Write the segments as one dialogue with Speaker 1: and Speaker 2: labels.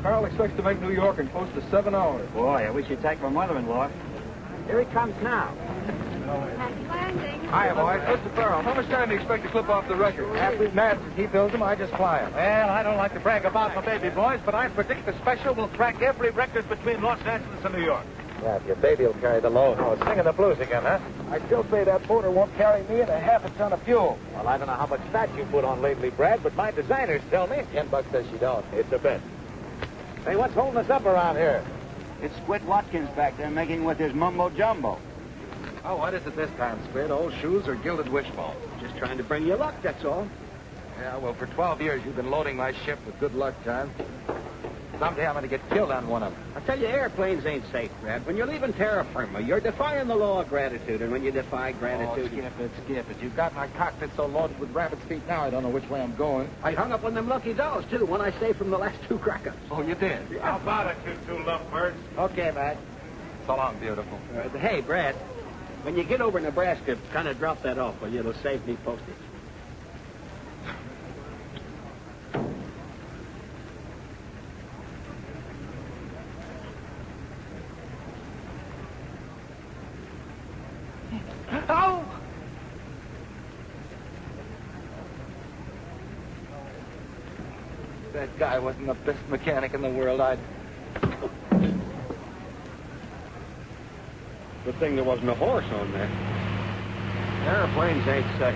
Speaker 1: Carl expects to make New York in close to 7 hours.
Speaker 2: Boy, I wish you'd take my mother-in-law. Here he comes now.
Speaker 3: Happy landing.
Speaker 1: Hiya, boys. Mr. Pryor, how much time do you expect to clip off the record?
Speaker 4: After Matt, he builds them, I just fly them.
Speaker 5: Well, I don't like to brag about my baby boys, but I predict the special will crack every record between Los Angeles and New York.
Speaker 4: Yeah, if your baby will carry the load. Oh, singing the blues again, huh? I still say that motor won't carry me and a half a ton of fuel.
Speaker 5: Well, I don't know how much fat you put on lately, Brad, but my designers tell me.
Speaker 4: $10 says you don't.
Speaker 5: It's a bet. Hey, what's holding us up around here?
Speaker 2: It's Squid Watkins back there making with his mumbo-jumbo.
Speaker 4: Oh, what is it this time, Squid? Old shoes or gilded wishbone?
Speaker 2: Just trying to bring you luck, that's all.
Speaker 4: Yeah, well, for 12 years you've been loading my ship with good luck charms. Someday I'm going to get killed on one of them.
Speaker 2: I tell you, airplanes ain't safe, Brad. When you're leaving terra firma, you're defying the law of gratitude, and when you defy gratitude...
Speaker 4: Oh, skip it. You've got my cockpit so loaded with rabbit's feet now I don't know which way I'm going.
Speaker 2: I hung up on them lucky dolls, too, one I saved from the last 2 crackers.
Speaker 4: Oh, you did?
Speaker 5: How about it, you two lovebirds?
Speaker 2: Okay, Matt.
Speaker 4: So long, beautiful.
Speaker 2: Hey, Brad, when you get over Nebraska, kind of drop that off, will you? It'll save me postage.
Speaker 4: Oh! If that guy wasn't the best mechanic in the world, I'd...
Speaker 2: Good thing there wasn't a horse on there. Airplanes ain't safe.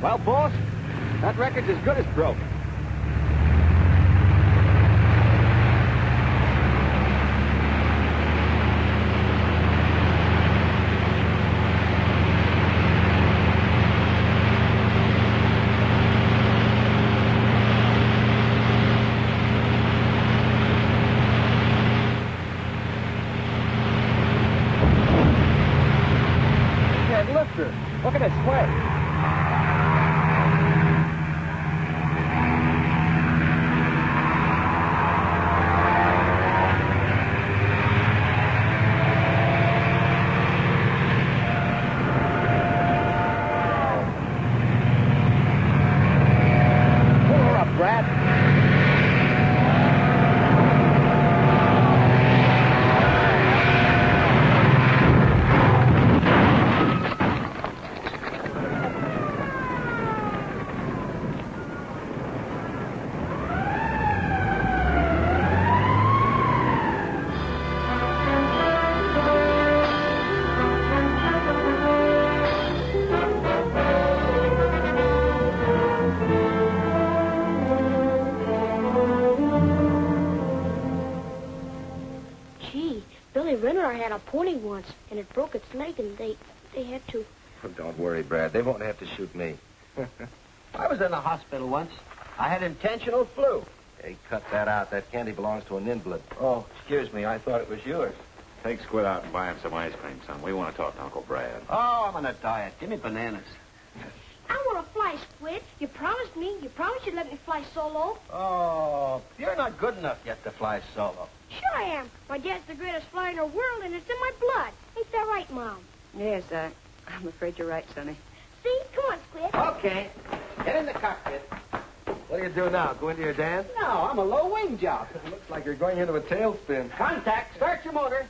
Speaker 2: Well, boss, that record's as good as broken.
Speaker 4: Can't lift her. Look at it sway.
Speaker 3: Had a pony once, and it broke its leg, and they had to...
Speaker 4: Oh, don't worry, Brad. They won't have to shoot me.
Speaker 2: I was in the hospital once. I had intentional flu.
Speaker 4: Hey, cut that out. That candy belongs to an invalid.
Speaker 2: Oh, excuse me. I thought it was yours.
Speaker 5: Take Squid out and buy him some ice cream, son. We want to talk to Uncle Brad.
Speaker 2: Oh, I'm on a diet. Give me bananas.
Speaker 3: I want to fly, Squid. You promised me. You promised you'd let me fly solo.
Speaker 2: Oh, you're not good enough yet to fly solo.
Speaker 3: Sure I am. My dad's the greatest flyer in the world, and it's in my blood. Ain't that right, Mom?
Speaker 6: Yes, I'm afraid you're right, Sonny.
Speaker 3: See? Come on, Squid.
Speaker 2: Okay. Get in the cockpit.
Speaker 4: What do you do now? Go into your dance?
Speaker 2: No, I'm a low-wing job.
Speaker 4: Looks like you're going into a tailspin.
Speaker 2: Contact. Start your motor.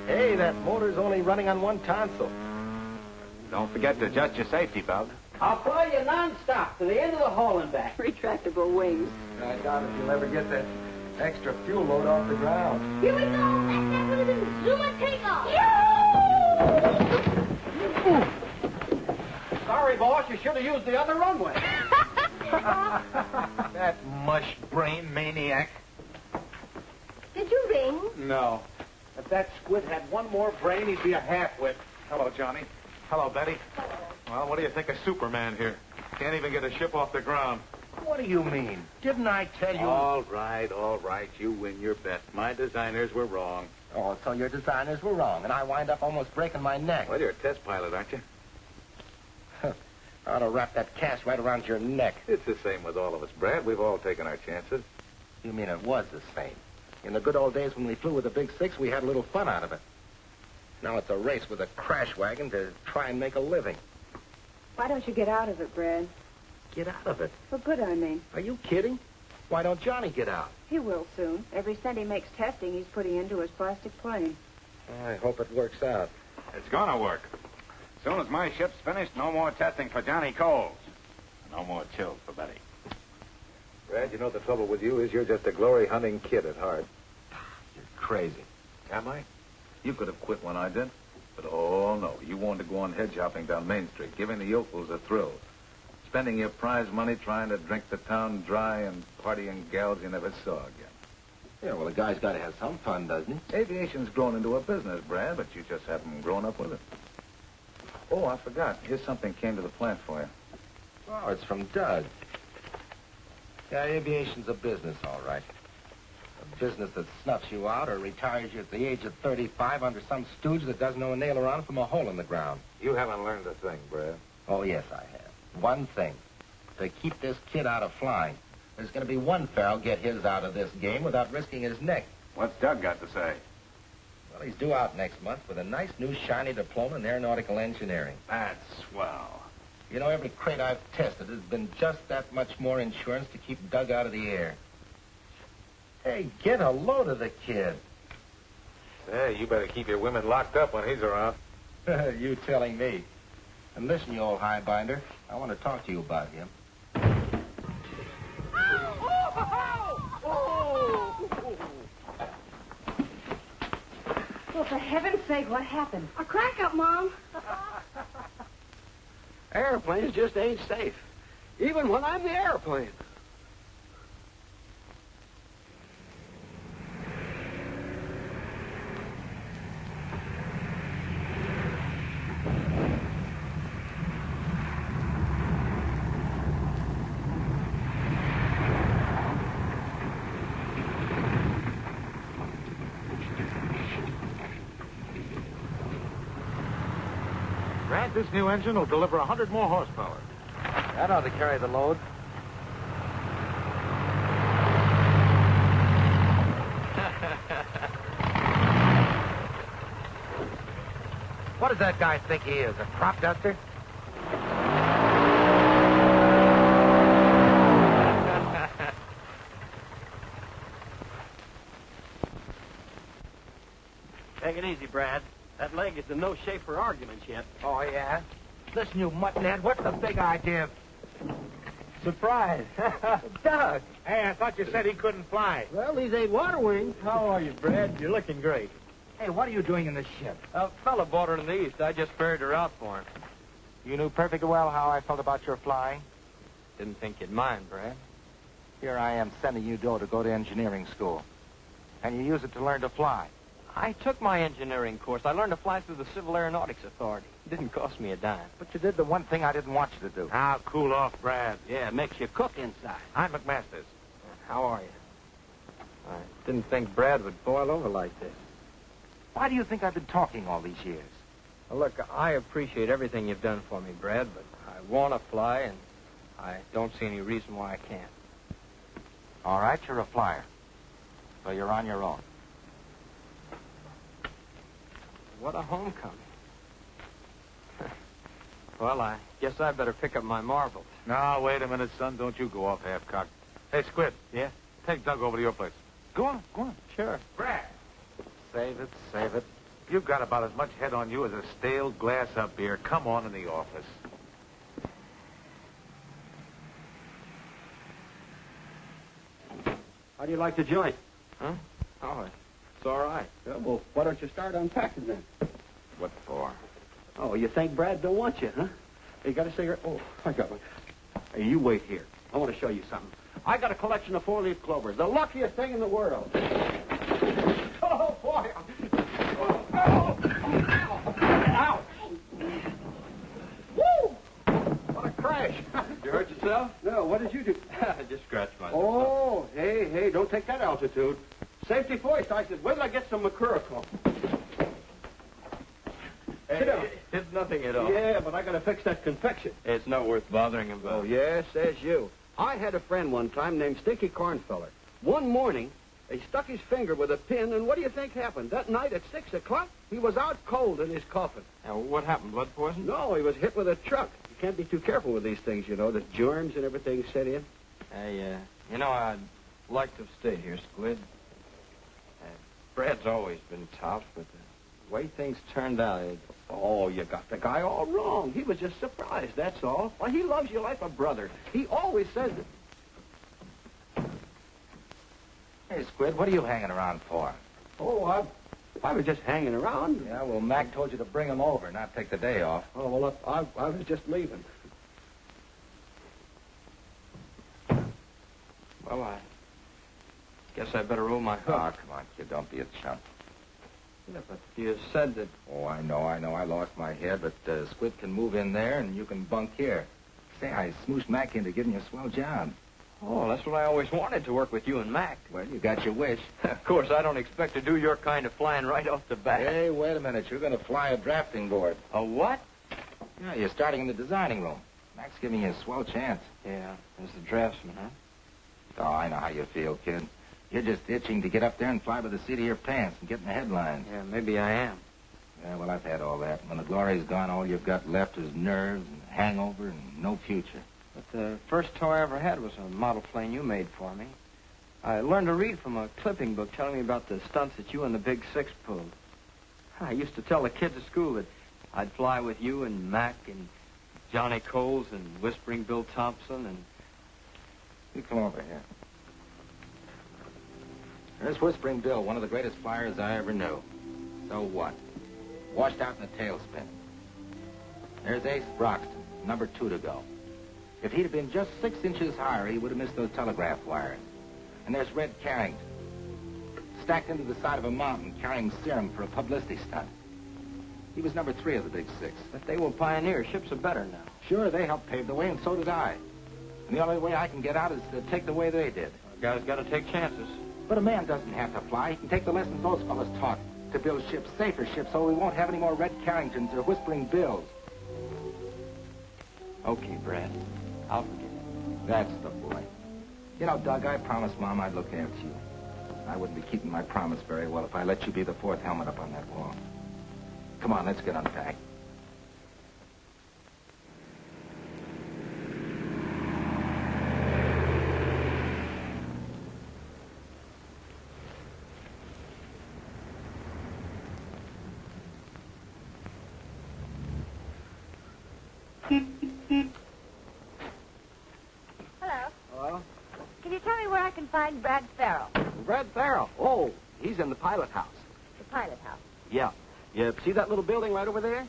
Speaker 4: Hey, that motor's only running on one tonsil.
Speaker 5: Don't forget to adjust your safety belt.
Speaker 2: I'll fly you non-stop to the end of the hall and back.
Speaker 6: Retractable wings.
Speaker 4: I doubt if you'll ever get that extra fuel load off the ground.
Speaker 3: Here we go. That's that with it. Zoom and take off.
Speaker 2: Sorry, boss. You should have used the other runway.
Speaker 5: That mush-brain maniac.
Speaker 3: Did you ring?
Speaker 5: No. If that Squid had one more brain, he'd be a half-wit. Hello, Johnny. Hello, Betty. Well, what do you think of Superman here? Can't even get a ship off the ground.
Speaker 4: What do you mean? Didn't I tell you?
Speaker 5: All right. You win your bet. My designers were wrong.
Speaker 4: Oh, so your designers were wrong, and I wind up almost breaking my neck.
Speaker 5: Well, you're a test pilot, aren't you?
Speaker 7: I ought to wrap that cast right around your neck.
Speaker 4: It's the same with all of us, Brad. We've all taken our chances.
Speaker 7: You mean it was the same? In the good old days when we flew with the Big Six, we had a little fun out of it. Now it's a race with a crash wagon to try and make a living.
Speaker 6: Why don't you get out of it, Brad?
Speaker 7: Get out of it?
Speaker 6: For good, I mean.
Speaker 7: Are you kidding? Why don't Johnny get out?
Speaker 6: He will soon. Every cent he makes testing, he's putting into his plastic plane.
Speaker 7: I hope it works out.
Speaker 8: It's gonna work. As soon as my ship's finished, no more testing for Johnny Coles. No more chills for Betty.
Speaker 4: Brad, you know the trouble with you is you're just a glory-hunting kid at heart.
Speaker 7: You're crazy.
Speaker 4: Am I? You could have quit when I did. But, oh, no. You wanted to go on head shopping down Main Street, giving the yokels a thrill. Spending your prize money trying to drink the town dry and partying gals you never saw again.
Speaker 7: Yeah, well, a guy's got to have some fun, doesn't he?
Speaker 4: Aviation's grown into a business, Brad, but you just haven't grown up with it. Oh, I forgot. Here's something came to the plant for you.
Speaker 7: Oh, it's from Doug. Yeah, aviation's a business, all right. A business that snuffs you out or retires you at the age of 35 under some stooge that doesn't know a nail around from a hole in the ground.
Speaker 4: You haven't learned a thing, Brad.
Speaker 7: Oh, yes, I have. One thing. To keep this kid out of flying. There's going to be one fellow get his out of this game without risking his neck.
Speaker 8: What's Doug got to say?
Speaker 7: Well, he's due out next month with a nice new shiny diploma in aeronautical engineering.
Speaker 8: That's swell.
Speaker 7: You know, every crate I've tested has been just that much more insurance to keep Doug out of the air. Hey, get a load of the kid.
Speaker 4: Hey, you better keep your women locked up when he's around.
Speaker 7: You telling me. And listen, you old highbinder, I want to talk to you about him.
Speaker 3: Well, for heaven's sake, what happened? A crack-up, Mom.
Speaker 2: Airplanes just ain't safe. Even when I'm the airplane.
Speaker 5: Brad, this new engine will deliver 100 more horsepower.
Speaker 4: That ought to carry the load.
Speaker 7: What does that guy think he is, a crop duster?
Speaker 2: Take it easy, Brad. That leg is in no shape for arguments yet.
Speaker 7: Oh, yeah? Listen, you muttonhead, what's the big idea?
Speaker 1: Surprise.
Speaker 7: Doug!
Speaker 5: Hey, I thought you said he couldn't fly.
Speaker 2: Well, these ain't water wings.
Speaker 1: How are you, Brad? You're looking great.
Speaker 7: Hey, what are you doing in this ship?
Speaker 1: A fella bought her in the East. I just ferried her out for him.
Speaker 7: You knew perfectly well how I felt about your flying.
Speaker 1: Didn't think you'd mind, Brad.
Speaker 7: Here I am sending you to go to engineering school. And you use it to learn to fly.
Speaker 1: I took my engineering course. I learned to fly through the Civil Aeronautics Authority. It didn't cost me a dime.
Speaker 7: But you did the one thing I didn't want you to do.
Speaker 5: Now, cool off, Brad.
Speaker 2: Yeah, it makes you cook inside.
Speaker 5: I'm McMaster's.
Speaker 1: How are you? I didn't think Brad would boil over like this.
Speaker 7: Why do you think I've been talking all these years?
Speaker 1: Well, look, I appreciate everything you've done for me, Brad, but I want to fly, and I don't see any reason why I can't.
Speaker 7: All right, you're a flyer. So you're on your own.
Speaker 1: What a homecoming. Well, I guess I better pick up my marbles.
Speaker 5: No, wait a minute, son. Don't you go off half-cocked. Hey, Squid.
Speaker 1: Yeah?
Speaker 5: Take Doug over to your place. Go on, go on.
Speaker 1: Sure.
Speaker 5: Brad.
Speaker 7: Save it, save it.
Speaker 5: You've got about as much head on you as a stale glass of beer. Come on in the office.
Speaker 2: How do you like the joint?
Speaker 1: Huh? Oh, it's all right.
Speaker 2: Yeah, well, why don't you start unpacking then?
Speaker 1: What for?
Speaker 2: Oh, you think Brad don't want you, huh? You got a cigarette? Oh, I got one. Hey, you wait here. I want to show you something. I got a collection of four-leaf clovers. The luckiest thing in the world. Oh, boy. Oh. Ow. Woo! What a crash.
Speaker 1: You hurt yourself?
Speaker 2: No, what did you do?
Speaker 1: I just scratched myself.
Speaker 2: Oh, hey, don't take that altitude. Safety first. I said, wait till I get some Mercurical. Sit down.
Speaker 1: It's nothing at all.
Speaker 2: Yeah, but I got to fix that confection.
Speaker 1: It's not worth bothering about.
Speaker 2: Oh, yeah, says you. I had a friend one time named Stinky Cornfeller. One morning, he stuck his finger with a pin, and what do you think happened? That night at 6 o'clock, he was out cold in his coffin.
Speaker 1: Now, what happened? Blood poison?
Speaker 2: No, he was hit with a truck. You can't be too careful with these things, you know. The germs and everything set in.
Speaker 1: Hey, I'd like to have stayed here, Squid. Brad's always been tough, but the way things turned out,
Speaker 2: Oh, you got the guy all wrong. He was just surprised, that's all. Why, he loves you like a brother. He always says that.
Speaker 7: Hey, Squid, what are you hanging around for?
Speaker 2: Oh, I was just hanging around.
Speaker 7: Yeah, well, Mac told you to bring him over, not take the day off.
Speaker 2: Oh, well, I was just leaving.
Speaker 1: well, I guess I better roll my hook.
Speaker 7: Oh, come on, kid, don't be a chump.
Speaker 1: Yeah, but you said that...
Speaker 7: Oh, I know. I lost my head, but Squid can move in there, and you can bunk here. Say, I smooshed Mac into giving you a swell job.
Speaker 1: Oh, that's what I always wanted, to work with you and Mac.
Speaker 7: Well, you got your wish.
Speaker 1: Of course, I don't expect to do your kind of flying right off the bat.
Speaker 7: Hey, wait a minute. You're going to fly a drafting board.
Speaker 1: A what?
Speaker 7: Yeah, you're starting in the designing room. Mac's giving you a swell chance.
Speaker 1: Yeah, as the draftsman, huh?
Speaker 7: Oh, I know how you feel, kid. You're just itching to get up there and fly by the seat of your pants and get in the headlines.
Speaker 1: Yeah, maybe I am.
Speaker 7: Yeah, well, I've had all that. When the glory's gone, all you've got left is nerves and hangover and no future.
Speaker 1: But the first toy I ever had was a model plane you made for me. I learned to read from a clipping book telling me about the stunts that you and the Big Six pulled. I used to tell the kids at school that I'd fly with you and Mac and Johnny Coles and Whispering Bill Thompson and...
Speaker 7: You come over here. There's Whispering Bill, one of the greatest flyers I ever knew. So what? Washed out in a tailspin. There's Ace Broxton, number 2 to go. If he'd have been just 6 inches higher, he would have missed those telegraph wires. And there's Red Carrington, stacked into the side of a mountain carrying serum for a publicity stunt. He was number 3 of the Big Six.
Speaker 1: But they were pioneers. Ships are better now.
Speaker 7: Sure, they helped pave the way, and so did I. And the only way I can get out is to take the way they did.
Speaker 1: A guy's got to take chances.
Speaker 7: But a man doesn't have to fly. He can take the lessons those fellas taught to build ships, safer ships, so we won't have any more Red Carringtons or Whispering Bills.
Speaker 1: Okay, Brad. I'll forget it.
Speaker 7: That's the boy. You know, Doug, I promised Mom I'd look after you. I wouldn't be keeping my promise very well if I let you be the 4th helmet up on that wall. Come on, let's get unpacked.
Speaker 6: Hello.
Speaker 2: Hello?
Speaker 6: Can you tell me where I can find Brad Farrell?
Speaker 2: Brad Farrell. Oh, he's in the pilot house.
Speaker 6: The pilot house.
Speaker 2: Yeah. You see that little building right over there?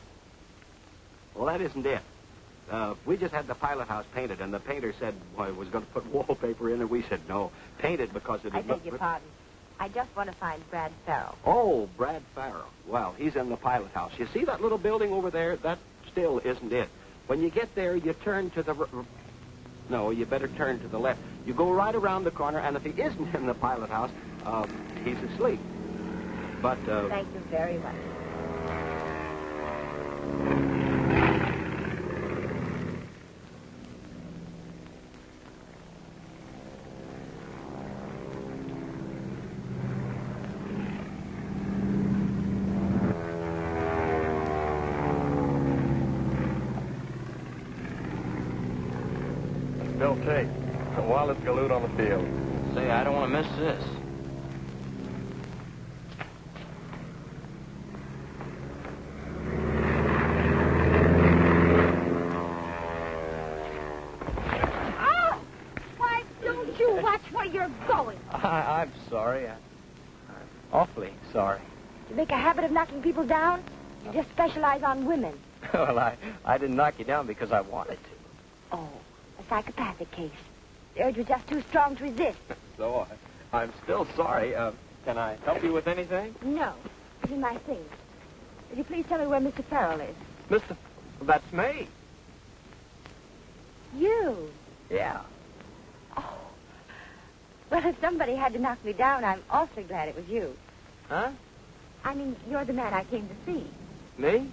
Speaker 2: Well, that isn't it. We just had the pilot house painted, and the painter said he was going to put wallpaper in, and we said no. Paint it because it...
Speaker 6: I beg your pardon. I just want to find Brad Farrell.
Speaker 2: Oh, Brad Farrell. Well, he's in the pilot house. You see that little building over there? That still isn't it. When you get there, you turn to the... No, you better turn to the left. You go right around the corner, and if he isn't in the pilot house, he's asleep. But,
Speaker 6: Thank you very much.
Speaker 9: Bill Tate, the wildest galoot on the field.
Speaker 1: Say, I don't want to miss this.
Speaker 3: Oh! Why don't you watch where you're going?
Speaker 1: I'm sorry. I'm awfully sorry.
Speaker 6: You make a habit of knocking people down? You just specialize on women.
Speaker 1: Well, I didn't knock you down because I wanted to.
Speaker 6: Oh, a psychopathic case. The urge was just too strong to resist.
Speaker 1: So I'm still sorry. Can I help you with anything?
Speaker 6: No. It's in my things. Would you please tell me where Mr. Farrell is?
Speaker 1: Mr. That's me.
Speaker 6: You?
Speaker 1: Yeah.
Speaker 6: Oh. Well, if somebody had to knock me down, I'm awfully glad it was you.
Speaker 1: Huh?
Speaker 6: I mean, you're the man I came to see.
Speaker 1: Me?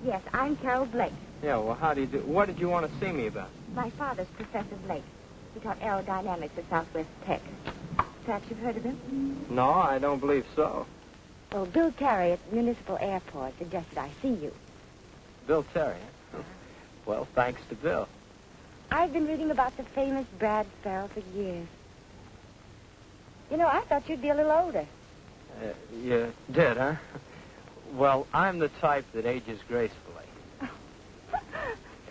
Speaker 6: Yes, I'm Carol Blake.
Speaker 1: Yeah, well, how do you do? What did you want to see me about?
Speaker 6: My father's Professor Blake. He taught aerodynamics at Southwest Tech. Perhaps you've heard of him?
Speaker 1: No, I don't believe so.
Speaker 6: Well, Bill Terry at the Municipal Airport suggested I see you.
Speaker 1: Bill Terry, huh? Well, thanks to Bill.
Speaker 6: I've been reading about the famous Brad Farrell for years. You know, I thought you'd be a little older.
Speaker 1: You did, huh? Well, I'm the type that ages gracefully.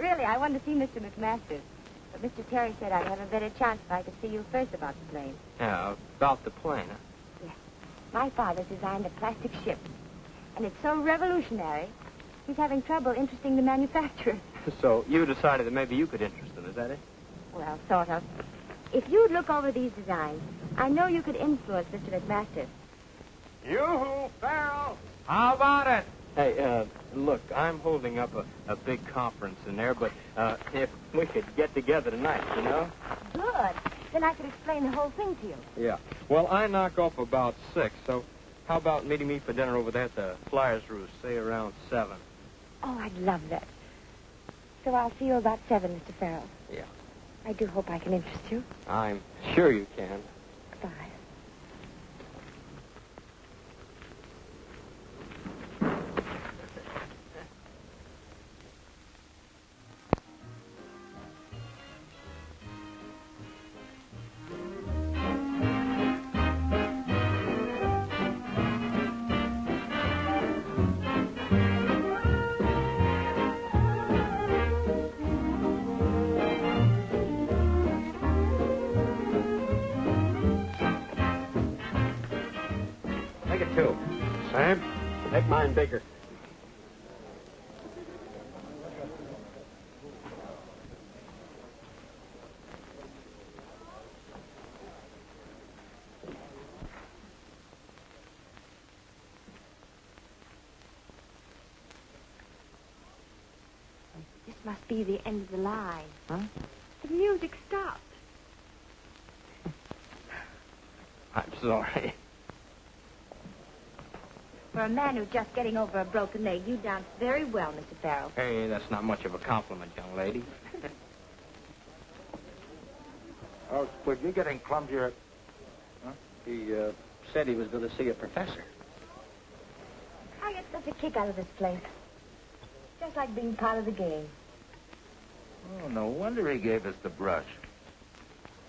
Speaker 6: Really, I wanted to see Mr. McMaster. But Mr. Terry said I'd have a better chance if I could see you first about the plane.
Speaker 1: Yeah, about the plane, huh?
Speaker 6: Yes. My father designed a plastic ship. And it's so revolutionary, he's having trouble interesting the manufacturers.
Speaker 1: So you decided that maybe you could interest them, is that it?
Speaker 6: Well, sort of. If you'd look over these designs, I know you could influence Mr. McMaster.
Speaker 8: Yoo-hoo, Farrell!
Speaker 5: How about it?
Speaker 1: Hey, look, I'm holding up a big conference in there, but if we could get together tonight, you know?
Speaker 6: Good. Then I could explain the whole thing to you.
Speaker 1: Yeah. Well, I knock off about 6, so how about meeting me for dinner over there at the Flyers Roost, say around 7?
Speaker 6: Oh, I'd love that. So I'll see you about 7, Mr. Farrell.
Speaker 1: Yeah.
Speaker 6: I do hope I can interest you.
Speaker 1: I'm sure you can.
Speaker 6: Goodbye.
Speaker 2: Make it 2.
Speaker 5: Same?
Speaker 2: Make mine bigger.
Speaker 6: This must be the end of the line.
Speaker 1: Huh?
Speaker 6: The music stopped.
Speaker 1: I'm sorry.
Speaker 6: For a man who's just getting over a broken leg, you danced very well, Mr. Farrell.
Speaker 1: Hey, that's not much of a compliment, young lady.
Speaker 2: Oh, Squid, you're getting clumsier. Huh? He said he was going to see a professor.
Speaker 6: I get such a kick out of this place. Just like being part of the game.
Speaker 7: Oh, no wonder he gave us the brush.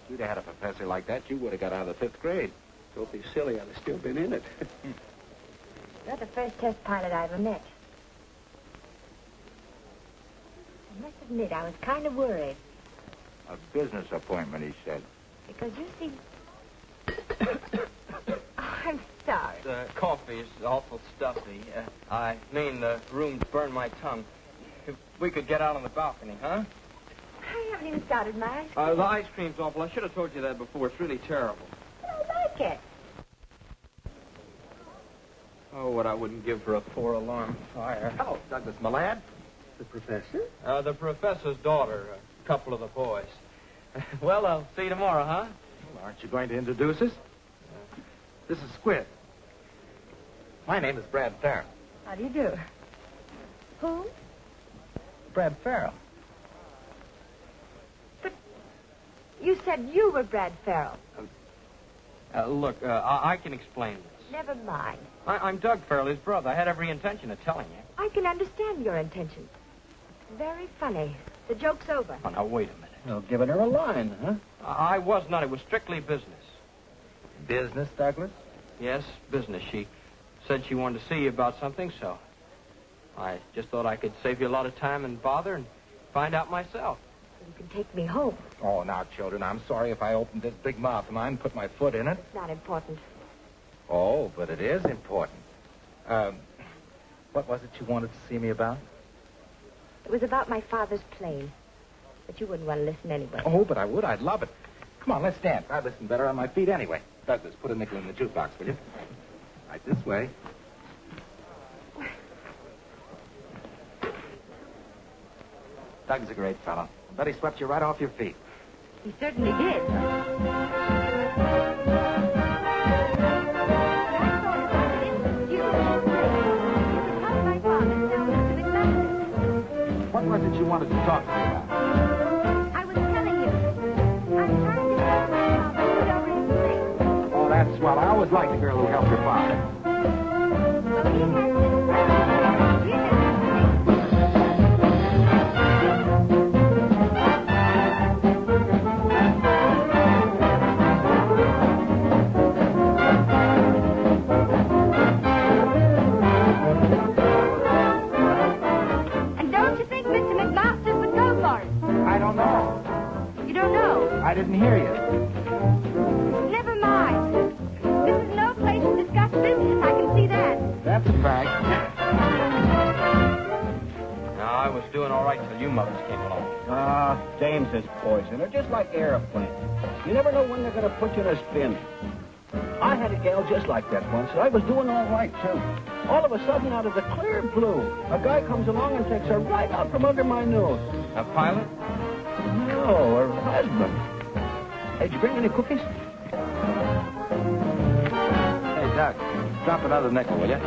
Speaker 7: If you'd had a professor like that, you would have got out of the 5th grade.
Speaker 2: Don't be silly. I'd have still been in it.
Speaker 6: You're the first test pilot I ever met. I must admit, I was kind of worried.
Speaker 7: A business appointment, he said.
Speaker 6: Because you see... Oh, I'm sorry.
Speaker 1: The coffee is awful stuffy. I mean, the room's burned my tongue. If we could get out on the balcony, huh?
Speaker 6: I haven't even started my ice cream.
Speaker 1: The ice cream's awful. I should have told you that before. It's really terrible.
Speaker 6: I like it.
Speaker 1: Oh, what I wouldn't give for a 4-alarm fire.
Speaker 7: Hello, Douglas, my lad.
Speaker 2: The professor?
Speaker 1: The professor's daughter, a couple of the boys. Well, I'll see you tomorrow, huh?
Speaker 7: Well, aren't you going to introduce us? This is Squid. My name is Brad Farrell.
Speaker 6: How do you do? Who?
Speaker 7: Brad Farrell.
Speaker 6: But you said you were Brad Farrell.
Speaker 1: Look, I can explain this.
Speaker 6: Never mind.
Speaker 1: I'm Doug Farrell, his brother. I had every intention of telling you.
Speaker 6: I can understand your intention. Very funny. The joke's over.
Speaker 1: Oh, now, wait a minute.
Speaker 2: Well, giving her a line, huh?
Speaker 1: I was not. It was strictly business.
Speaker 7: Business, Douglas?
Speaker 1: Yes, business. She said she wanted to see you about something, so I just thought I could save you a lot of time and bother and find out myself.
Speaker 6: You can take me home.
Speaker 7: Oh, now, children, I'm sorry if I opened this big mouth of mine and put my foot in it.
Speaker 6: It's not important.
Speaker 7: Oh, but it is important. What was it you wanted to see me about?
Speaker 6: It was about my father's plane. But you wouldn't want to listen anyway.
Speaker 7: Oh, but I would. I'd love it. Come on, let's dance. I'd listen better on my feet anyway. Douglas, put a nickel in the jukebox, will you? Right this way. Doug's a great fellow. Bet he swept you right off your feet.
Speaker 6: He certainly did. You can help my father tell Mr. McMaster.
Speaker 2: was it you wanted to talk to me about?
Speaker 6: I was telling you. I'm trying to get my father to put over his things.
Speaker 2: Oh, that's swell. I always liked the girl who helped your father.
Speaker 6: Well, he has this. You know.
Speaker 2: I didn't hear you.
Speaker 6: Never mind. This is no place to discuss business. I can see that.
Speaker 2: That's a fact.
Speaker 1: Now, I was doing all right till you mothers came along.
Speaker 2: Dames is poison. They're just like airplanes. You never know when they're going to put you in a spin. I had a gal just like that once, and I was doing all right, too. All of a sudden, out of the clear blue, a guy comes along and takes her right out from under my nose.
Speaker 1: A pilot?
Speaker 2: No, her husband. Hey, did you bring any cookies?
Speaker 1: Hey, Doc, drop another nickel, will you?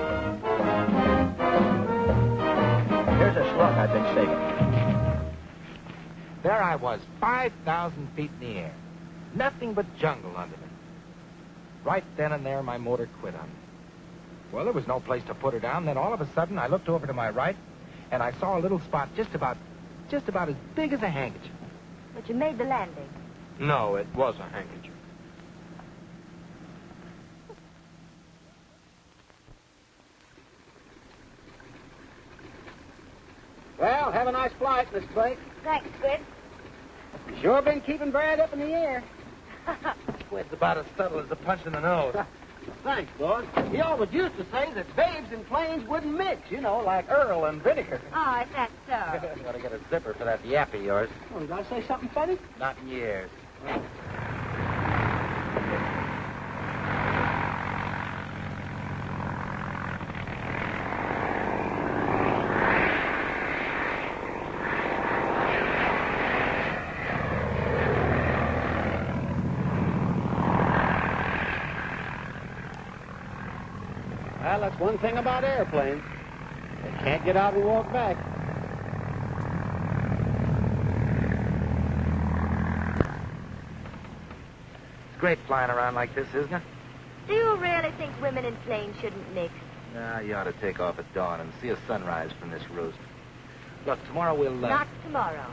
Speaker 2: Here's a slug I've been saving.
Speaker 7: There I was, 5,000 feet in the air. Nothing but jungle under me. Right then and there, my motor quit on me. Well, there was no place to put her down. Then all of a sudden, I looked over to my right, and I saw a little spot just about as big as a handkerchief.
Speaker 6: But you made the landing.
Speaker 1: No, it was a handkerchief.
Speaker 2: Well, have a nice flight, Miss Blake.
Speaker 6: Thanks, Squid.
Speaker 2: Sure been keeping Brad up in the air.
Speaker 7: Squid's about as subtle as a punch in the nose.
Speaker 2: Thanks, boss. He always used to say that babes and planes wouldn't mix, you know, like Earl and vinegar.
Speaker 6: Oh, is that so?
Speaker 7: You gotta get a zipper for that yap of yours.
Speaker 2: Oh, did I say something funny?
Speaker 7: Not in years.
Speaker 2: Well, that's one thing about airplanes. They can't get out and walk back.
Speaker 7: It's great flying around like this, isn't it?
Speaker 6: Do you really think women in planes shouldn't mix?
Speaker 7: Nah, you ought to take off at dawn and see a sunrise from this roost. Look, tomorrow we'll...
Speaker 6: Not tomorrow.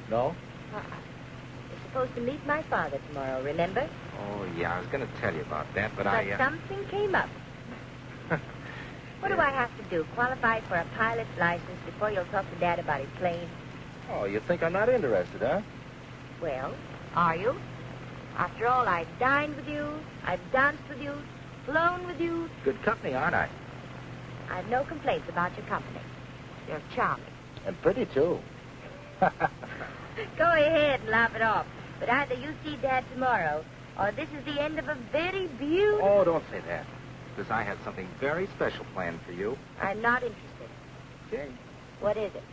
Speaker 7: No?
Speaker 6: Uh-uh. You're supposed to meet my father tomorrow, remember?
Speaker 7: Oh, yeah, I was going to tell you about that, but
Speaker 6: But something came up. What do I have to do? Qualify for a pilot's license before you'll talk to Dad about his plane?
Speaker 7: Oh, you think I'm not interested, huh?
Speaker 6: Well, are you? After all, I've dined with you, I've danced with you, flown with you.
Speaker 7: Good company, aren't I?
Speaker 6: I've no complaints about your company. You're charming.
Speaker 7: And pretty, too.
Speaker 6: Go ahead and laugh it off. But either you see Dad tomorrow, or this is the end of a very beautiful...
Speaker 7: Oh, don't say that. Because I had something very special planned for you.
Speaker 6: I'm not interested.
Speaker 7: Okay.
Speaker 6: What is it?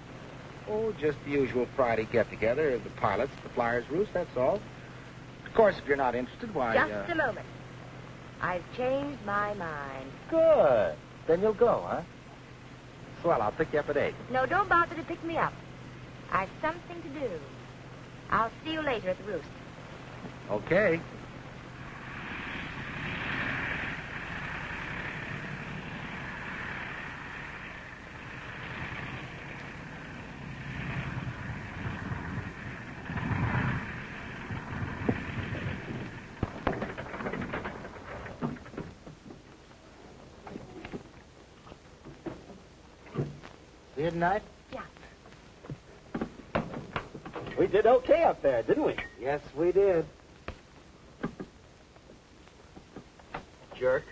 Speaker 7: Oh, just the usual Friday get-together of the pilots, the Flyers' Roost, that's all. Of course, if you're not interested, why...
Speaker 6: Just a moment. I've changed my mind.
Speaker 7: Good. Then you'll go, huh? Swell, I'll pick you up at 8.
Speaker 6: No, don't bother to pick me up. I've something to do. I'll see you later at the roost.
Speaker 7: Okay. See you tonight?
Speaker 6: Yeah.
Speaker 2: We did okay up there, didn't we?
Speaker 7: Yes, we did. Jerk.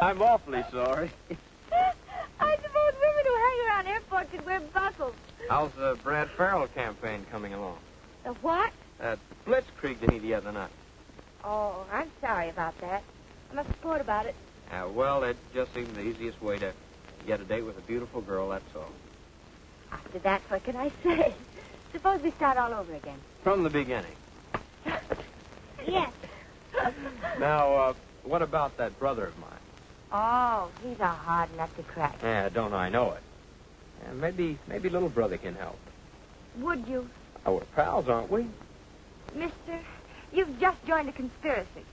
Speaker 1: I'm awfully sorry.
Speaker 6: I suppose women who hang around airports should wear buckles.
Speaker 10: How's the Brad Farrell campaign coming along?
Speaker 6: The what?
Speaker 10: Blitzkrieg to me the other night.
Speaker 6: Oh, I'm sorry about that. I must report about it.
Speaker 10: Well, it just seemed the easiest way to get a date with a beautiful girl, that's all.
Speaker 6: After that, what can I say? Suppose we start all over again.
Speaker 10: From the beginning.
Speaker 6: Yes.
Speaker 10: Now, what about that brother of mine?
Speaker 6: Oh, he's a hard nut to crack.
Speaker 10: Yeah, don't I know it? Yeah, maybe little brother can help.
Speaker 6: Would you?
Speaker 10: Oh, we're pals, aren't we?
Speaker 6: Mister, you've just joined a conspiracy.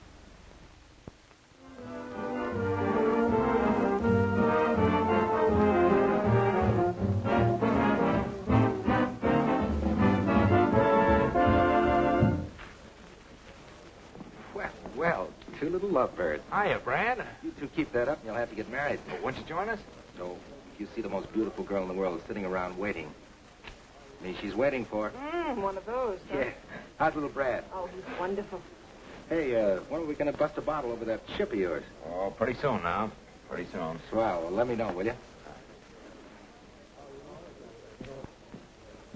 Speaker 7: Well, two little lovebirds.
Speaker 9: Hiya, Brad.
Speaker 7: You two keep that up and you'll have to get married.
Speaker 9: Well, won't you join us?
Speaker 7: No, if you see the most beautiful girl in the world sitting around waiting. Me, she's waiting for.
Speaker 11: One of those, huh?
Speaker 7: Yeah. How's little Brad?
Speaker 11: Oh, he's wonderful.
Speaker 7: Hey, when are we going to bust a bottle over that ship of yours?
Speaker 9: Oh, pretty soon now. Pretty soon.
Speaker 7: Swell. Well, let me know, will you?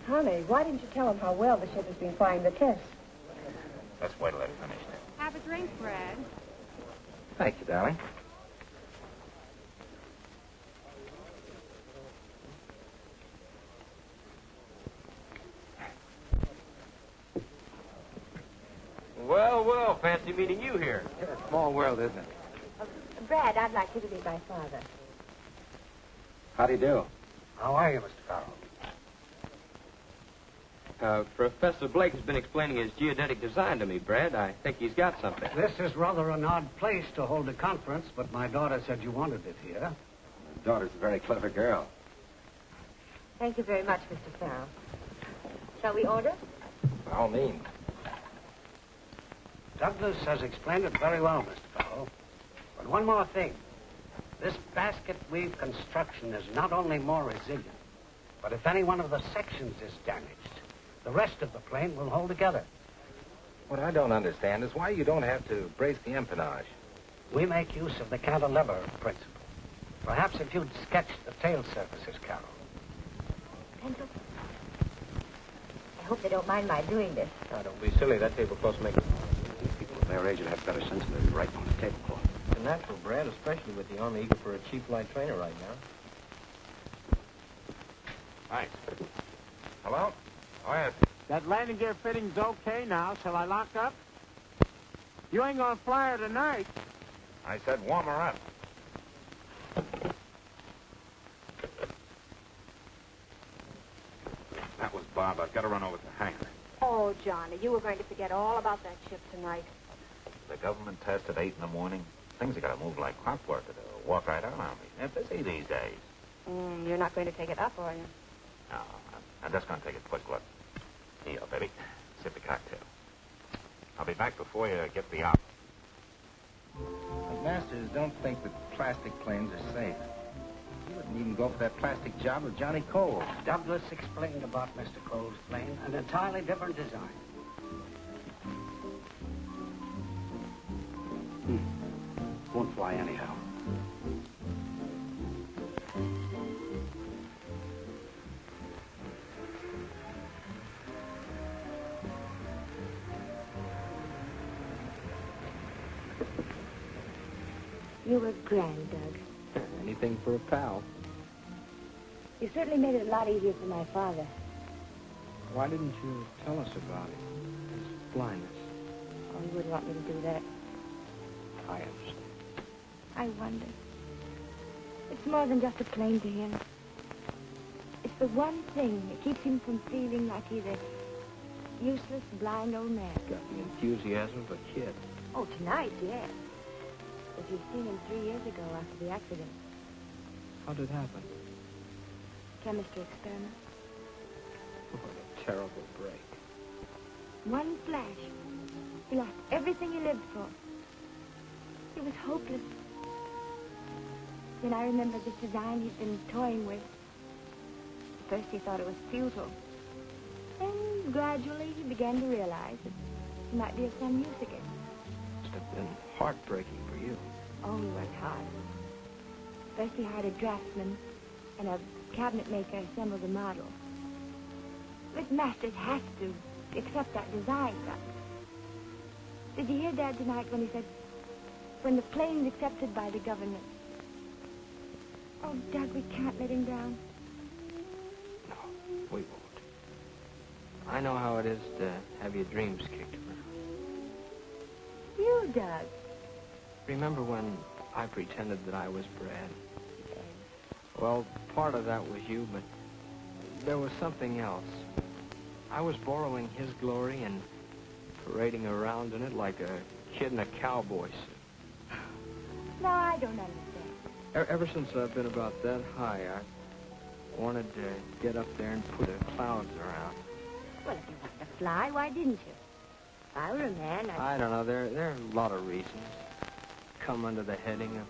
Speaker 11: Honey, why didn't you tell him how well the ship has been flying the test?
Speaker 9: Let's wait till it's finished.
Speaker 3: Have a drink, Brad.
Speaker 7: Thank you, darling.
Speaker 10: Well, fancy meeting you here.
Speaker 7: Yeah, small world, isn't it?
Speaker 6: Brad, I'd like you to be my father.
Speaker 7: How do you do?
Speaker 2: How are you, Mr. Farrell?
Speaker 10: Professor Blake has been explaining his geodetic design to me, Brad. I think he's got something.
Speaker 2: This is rather an odd place to hold a conference, but my daughter said you wanted it here.
Speaker 7: Your daughter's a very clever girl.
Speaker 6: Thank you very much, Mr. Farrell. Shall we order?
Speaker 7: By all means.
Speaker 2: Douglas has explained it very well, Mr. Farrell. But one more thing. This basket weave construction is not only more resilient, but if any one of the sections is damaged, the rest of the plane will hold together.
Speaker 7: What I don't understand is why you don't have to brace the empennage.
Speaker 2: We make use of the cantilever principle. Perhaps if you'd sketch the tail surfaces, Carol.
Speaker 6: Pencil? I hope they don't mind my doing this.
Speaker 10: Oh, don't be silly. That tablecloth's making...
Speaker 2: People of their age would have better sense than right on the tablecloth.
Speaker 10: It's natural, Brad, especially with the Army eager for a cheap light trainer right now.
Speaker 9: Thanks. Hello? Oh, yes.
Speaker 12: That landing gear fitting's okay now. Shall I lock up? You ain't gonna fly her tonight.
Speaker 9: I said warm her up. That was Bob. I've got to run over to the hangar.
Speaker 11: Oh, Johnny, you were going to forget all about that ship tonight.
Speaker 8: The government test at 8 in the morning. Things have got to move like clockwork or walk right out on me. They're busy these days.
Speaker 11: You're not going to take it up, are you?
Speaker 8: No, I'm just going to take a quick look. Here, baby. Sip the cocktail. I'll be back before you get the op.
Speaker 7: But masters don't think that plastic planes are safe. You wouldn't even go for that plastic job with Johnny Cole.
Speaker 2: Douglas explained about Mr. Cole's plane, an entirely different design. Won't fly anyhow.
Speaker 6: You were grand, Doug.
Speaker 10: Anything for a pal.
Speaker 6: You certainly made it a lot easier for my father.
Speaker 10: Why didn't you tell us about it? His blindness.
Speaker 6: Oh, he wouldn't want me to do that.
Speaker 10: I understand.
Speaker 6: I wonder. It's more than just a plane to him. It's the one thing that keeps him from feeling like he's a useless, blind old man.
Speaker 10: Got the enthusiasm of a kid.
Speaker 6: Oh, tonight, yes. If you'd seen him 3 years ago after the accident.
Speaker 10: How did it happen?
Speaker 6: Chemistry experiment.
Speaker 10: What a terrible break.
Speaker 6: One flash. He lost everything he lived for. It was hopeless. Then I remembered this design he'd been toying with. At first he thought it was futile. Then gradually he began to realize that it might be of some use again.
Speaker 10: Must have been heartbreaking for you.
Speaker 6: Oh, he worked hard. First he hired a draftsman and a cabinet maker assembled the model. But masters have to accept that design, Doug. Did you hear Dad tonight when he said, when the plane's accepted by the government? Oh, Doug, we can't let him down.
Speaker 10: No.
Speaker 1: I know how it is to have your dreams kicked around.
Speaker 6: You, Doug.
Speaker 1: Remember when I pretended that I was Brad? Well, part of that was you, but there was something else. I was borrowing his glory and parading around in it like a kid in a cowboy suit.
Speaker 6: No, I don't understand.
Speaker 1: Ever since I've been about that high, I wanted to get up there and put the clouds around.
Speaker 6: Well, if you wanted to fly, why didn't you? If I were a man,
Speaker 1: I don't know. There are a lot of reasons. Come under the heading of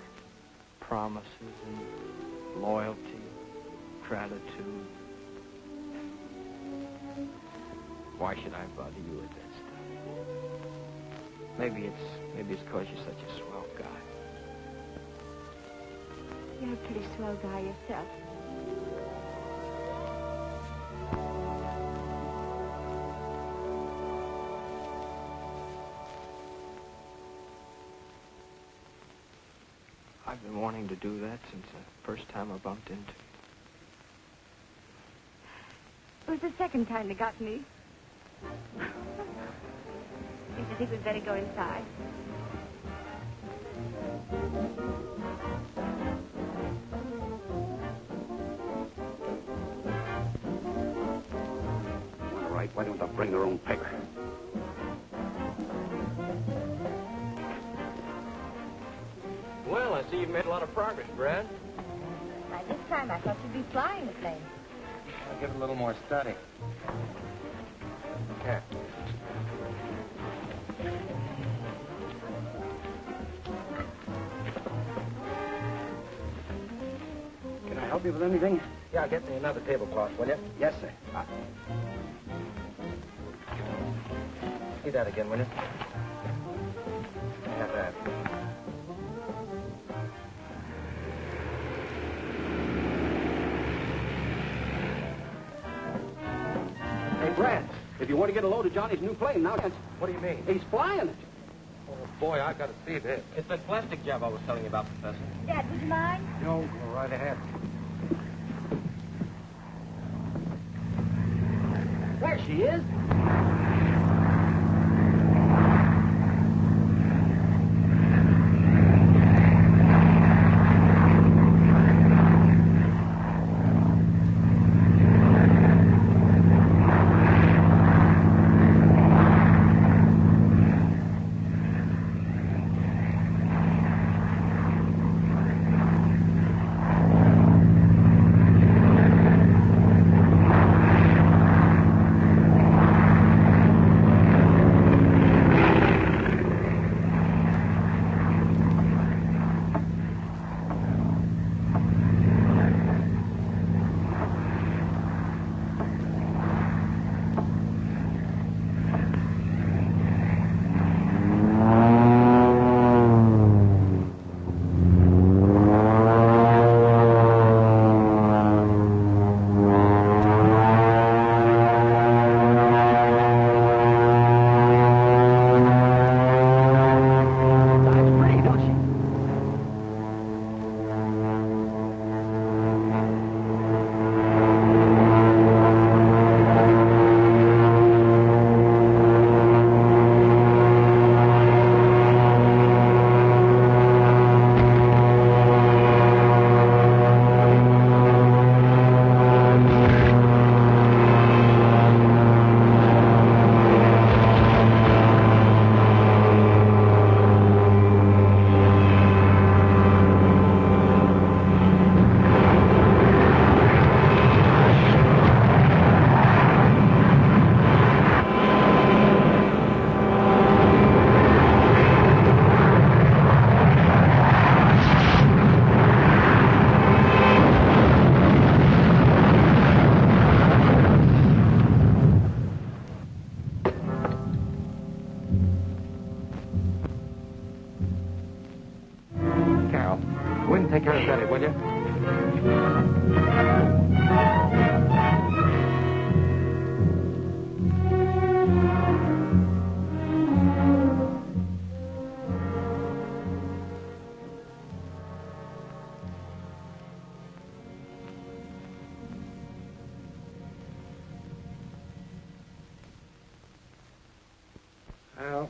Speaker 1: promises and loyalty, gratitude. Why should I bother you with that stuff? Maybe it's because you're such a swell guy.
Speaker 6: You're a pretty swell guy yourself.
Speaker 1: I've been wanting to do that since the first time I bumped into you.
Speaker 6: It was the second time they got me. I think we'd better go inside.
Speaker 2: All right, why don't they bring their own paper?
Speaker 1: Well, I see you've made a lot of progress, Brad.
Speaker 6: By this time, I thought you'd be flying the plane.
Speaker 7: I'll give it a little more study. Here.
Speaker 2: Can I help you with anything?
Speaker 7: Yeah, get me another tablecloth, will you?
Speaker 2: Yes, sir.
Speaker 7: See that again, will you? Have that.
Speaker 2: Hey, Brad, if you want to get a load of Johnny's new plane, now that's...
Speaker 7: What do you mean?
Speaker 2: He's flying it.
Speaker 7: Oh, boy, I got to see this.
Speaker 10: It's that plastic job I was telling you about, Professor.
Speaker 6: Dad, would you mind?
Speaker 2: No, go right ahead. There she is.
Speaker 7: Take care of Betty, will you? Well,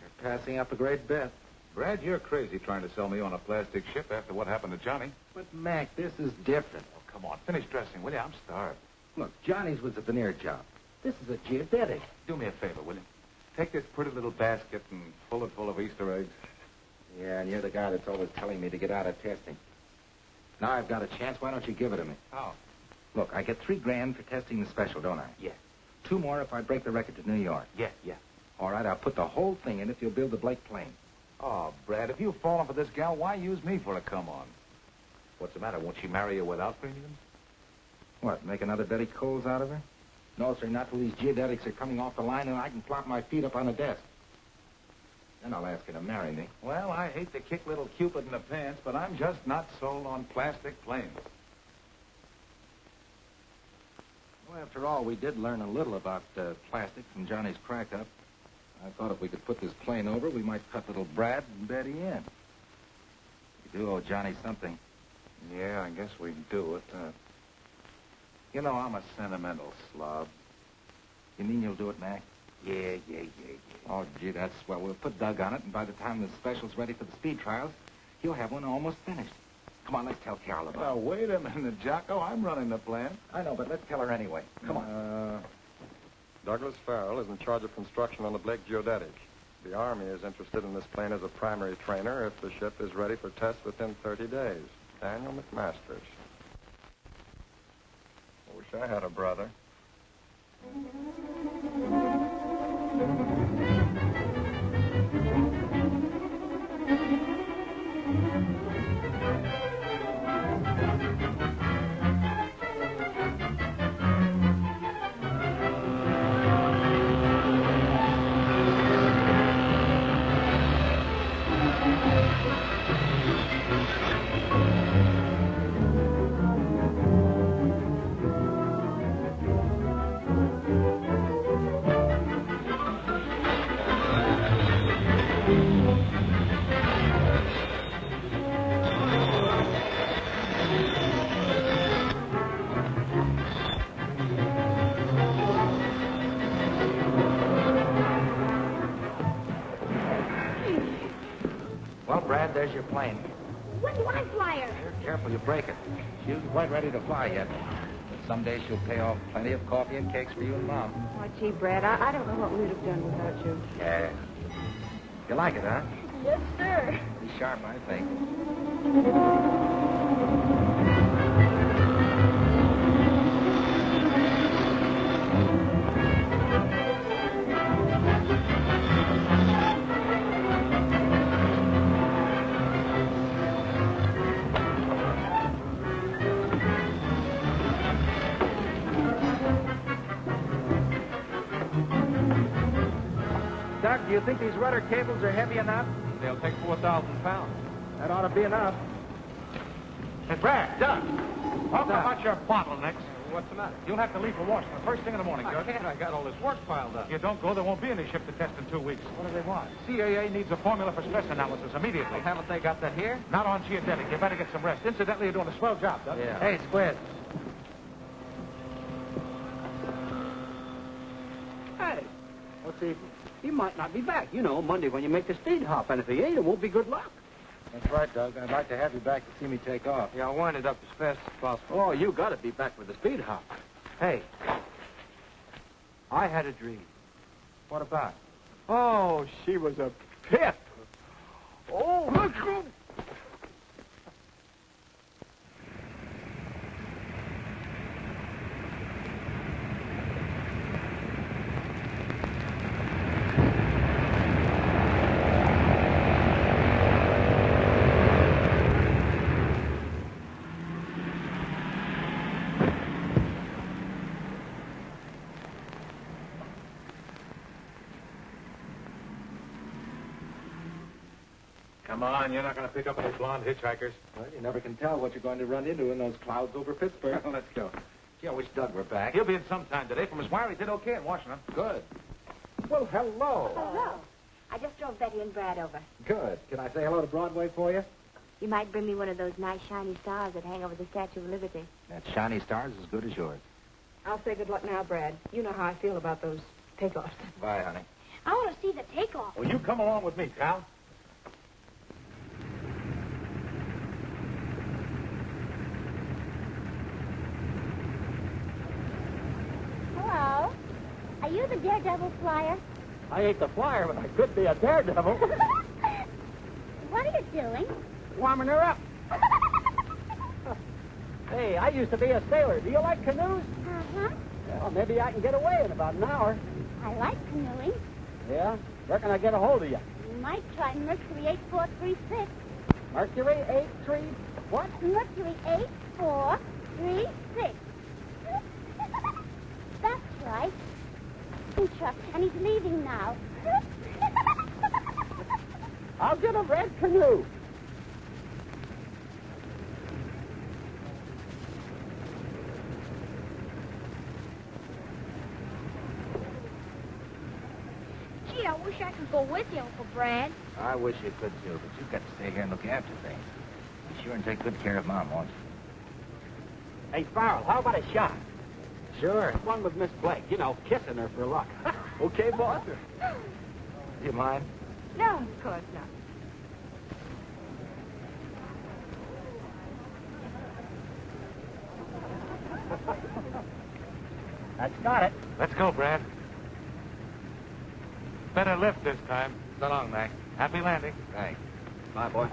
Speaker 7: you're passing up a great bet.
Speaker 4: Brad, you're crazy trying to sell me on a plastic ship after what happened to Johnny.
Speaker 7: But, Mac, this is different.
Speaker 4: Oh, come on. Finish dressing, will you? I'm starved.
Speaker 7: Look, Johnny's was a veneer job. This is a geodetic.
Speaker 4: Do me a favor, will you? Take this pretty little basket and fill it full of Easter eggs.
Speaker 7: Yeah, and you're the guy that's always telling me to get out of testing. Now I've got a chance. Why don't you give it to me?
Speaker 4: How?
Speaker 7: Look, I get $3,000 for testing the special, don't I?
Speaker 4: Yeah.
Speaker 7: 2 more if I break the record to New York.
Speaker 4: Yeah.
Speaker 7: All right, I'll put the whole thing in if you'll build the Blake plane.
Speaker 4: Oh, Brad, if you've fallen for this gal, why use me for a come-on? What's the matter? Won't she marry you without premiums?
Speaker 7: What, make another Betty Coles out of her? No, sir, not till these geodetics are coming off the line and I can flop my feet up on the desk. Then I'll ask her to marry me.
Speaker 4: Well, I hate to kick little Cupid in the pants, but I'm just not sold on plastic planes.
Speaker 7: Well, after all, we did learn a little about plastic from Johnny's crack-up. I thought if we could put this plane over, we might cut little Brad and Betty in. We do owe Johnny something.
Speaker 4: Yeah, I guess we do it. You know, I'm a sentimental slob.
Speaker 7: You mean you'll do it, Mac?
Speaker 4: Yeah.
Speaker 7: Oh, gee, that's swell. We'll put Doug on it, and by the time the special's ready for the speed trials, he'll have one almost finished. Come on, let's tell Carol about
Speaker 4: Now, wait a minute, Jocko. I'm running the plant.
Speaker 7: I know, but let's tell her anyway. Come on.
Speaker 13: Douglas Farrell is in charge of construction on the Blake Geodetic. The Army is interested in this plane as a primary trainer if the ship is ready for tests within 30 days. Daniel McMasters. I wish I had a brother.
Speaker 7: Well, Brad, there's your plane.
Speaker 3: When do I fly her?
Speaker 7: Here, careful, you break it. She isn't quite ready to fly yet. But someday she'll pay off plenty of coffee and cakes for you and Mom.
Speaker 6: Oh, gee, Brad, I don't know what we would have done without you.
Speaker 7: Yeah. You like it, huh?
Speaker 6: Yes, sir.
Speaker 7: Pretty sharp, I think. Doug, do you think these rudder cables are heavy enough?
Speaker 5: They'll take 4,000 pounds.
Speaker 7: That ought to be enough.
Speaker 5: Hey, Brad, Doug, talk about your bottlenecks.
Speaker 10: What's the matter?
Speaker 5: You'll have to leave for Washington first thing in the morning,
Speaker 10: I
Speaker 5: Judge.
Speaker 10: can't. I got all this work piled up.
Speaker 5: If you don't go, there won't be any ship to test in 2 weeks.
Speaker 10: What do they want?
Speaker 5: CAA needs a formula for stress analysis immediately.
Speaker 10: Well, haven't they got that here?
Speaker 5: Not on geodetic. You better get some rest. Incidentally, you're doing a swell job, Doug.
Speaker 10: Yeah.
Speaker 7: Hey, Squid.
Speaker 2: Hey, what's he might not be back. You know, Monday when you make the speed hop. And if he ain't, it won't be good luck.
Speaker 7: That's right, Doug. I'd like to have you back to see me take off.
Speaker 10: Yeah, I'll wind it up as fast as possible.
Speaker 2: Oh, you got to be back with the speed hop.
Speaker 10: Hey, I had a dream.
Speaker 7: What about?
Speaker 12: Oh, she was a pip. Oh, let's go.
Speaker 4: Come on, you're not going to pick up any blonde hitchhikers.
Speaker 7: Well, you never can tell what you're going to run into in those clouds over Pittsburgh.
Speaker 4: Let's go.
Speaker 7: Gee, I wish Doug were back.
Speaker 5: He'll be in sometime today. From his wire, he did okay in Washington.
Speaker 7: Good.
Speaker 5: Well, hello.
Speaker 11: Hello. I just drove Betty and Brad over.
Speaker 7: Good. Can I say hello to Broadway for you?
Speaker 6: You might bring me one of those nice shiny stars that hang over the Statue of Liberty.
Speaker 7: That shiny star's as good as yours.
Speaker 11: I'll say good luck now, Brad. You know how I feel about those takeoffs.
Speaker 7: Bye, honey.
Speaker 3: I want to see the takeoff.
Speaker 5: Well, you come along with me, pal.
Speaker 11: Hello. Are you the daredevil flyer?
Speaker 2: I ain't the flyer, but I could be a daredevil.
Speaker 11: What are you doing?
Speaker 2: Warming her up. Hey, I used to be a sailor. Do you like canoes?
Speaker 11: Uh-huh.
Speaker 2: Well, maybe I can get away in about an hour.
Speaker 11: I like canoeing.
Speaker 2: Yeah? Reckon I get a hold of you.
Speaker 11: You might try Mercury 8436.
Speaker 2: Mercury 83... What?
Speaker 11: Mercury 8436. That's right. And he's leaving now.
Speaker 2: I'll get a red canoe.
Speaker 3: Gee, I wish I could go with you, Uncle Brad.
Speaker 7: I wish you could, too, but you've got to stay here and look after things. Be sure and take good care of Mom, won't you?
Speaker 2: Hey, Farrell, how about a shot?
Speaker 7: Sure.
Speaker 2: One with Miss Blake. You know, kissing her for luck. Okay, boss?
Speaker 7: Do you mind?
Speaker 6: No, of course not.
Speaker 2: That's got it.
Speaker 5: Let's go, Brad. Better lift this time.
Speaker 7: So long, Mac.
Speaker 5: Happy landing.
Speaker 7: Thanks.
Speaker 2: Bye, boy.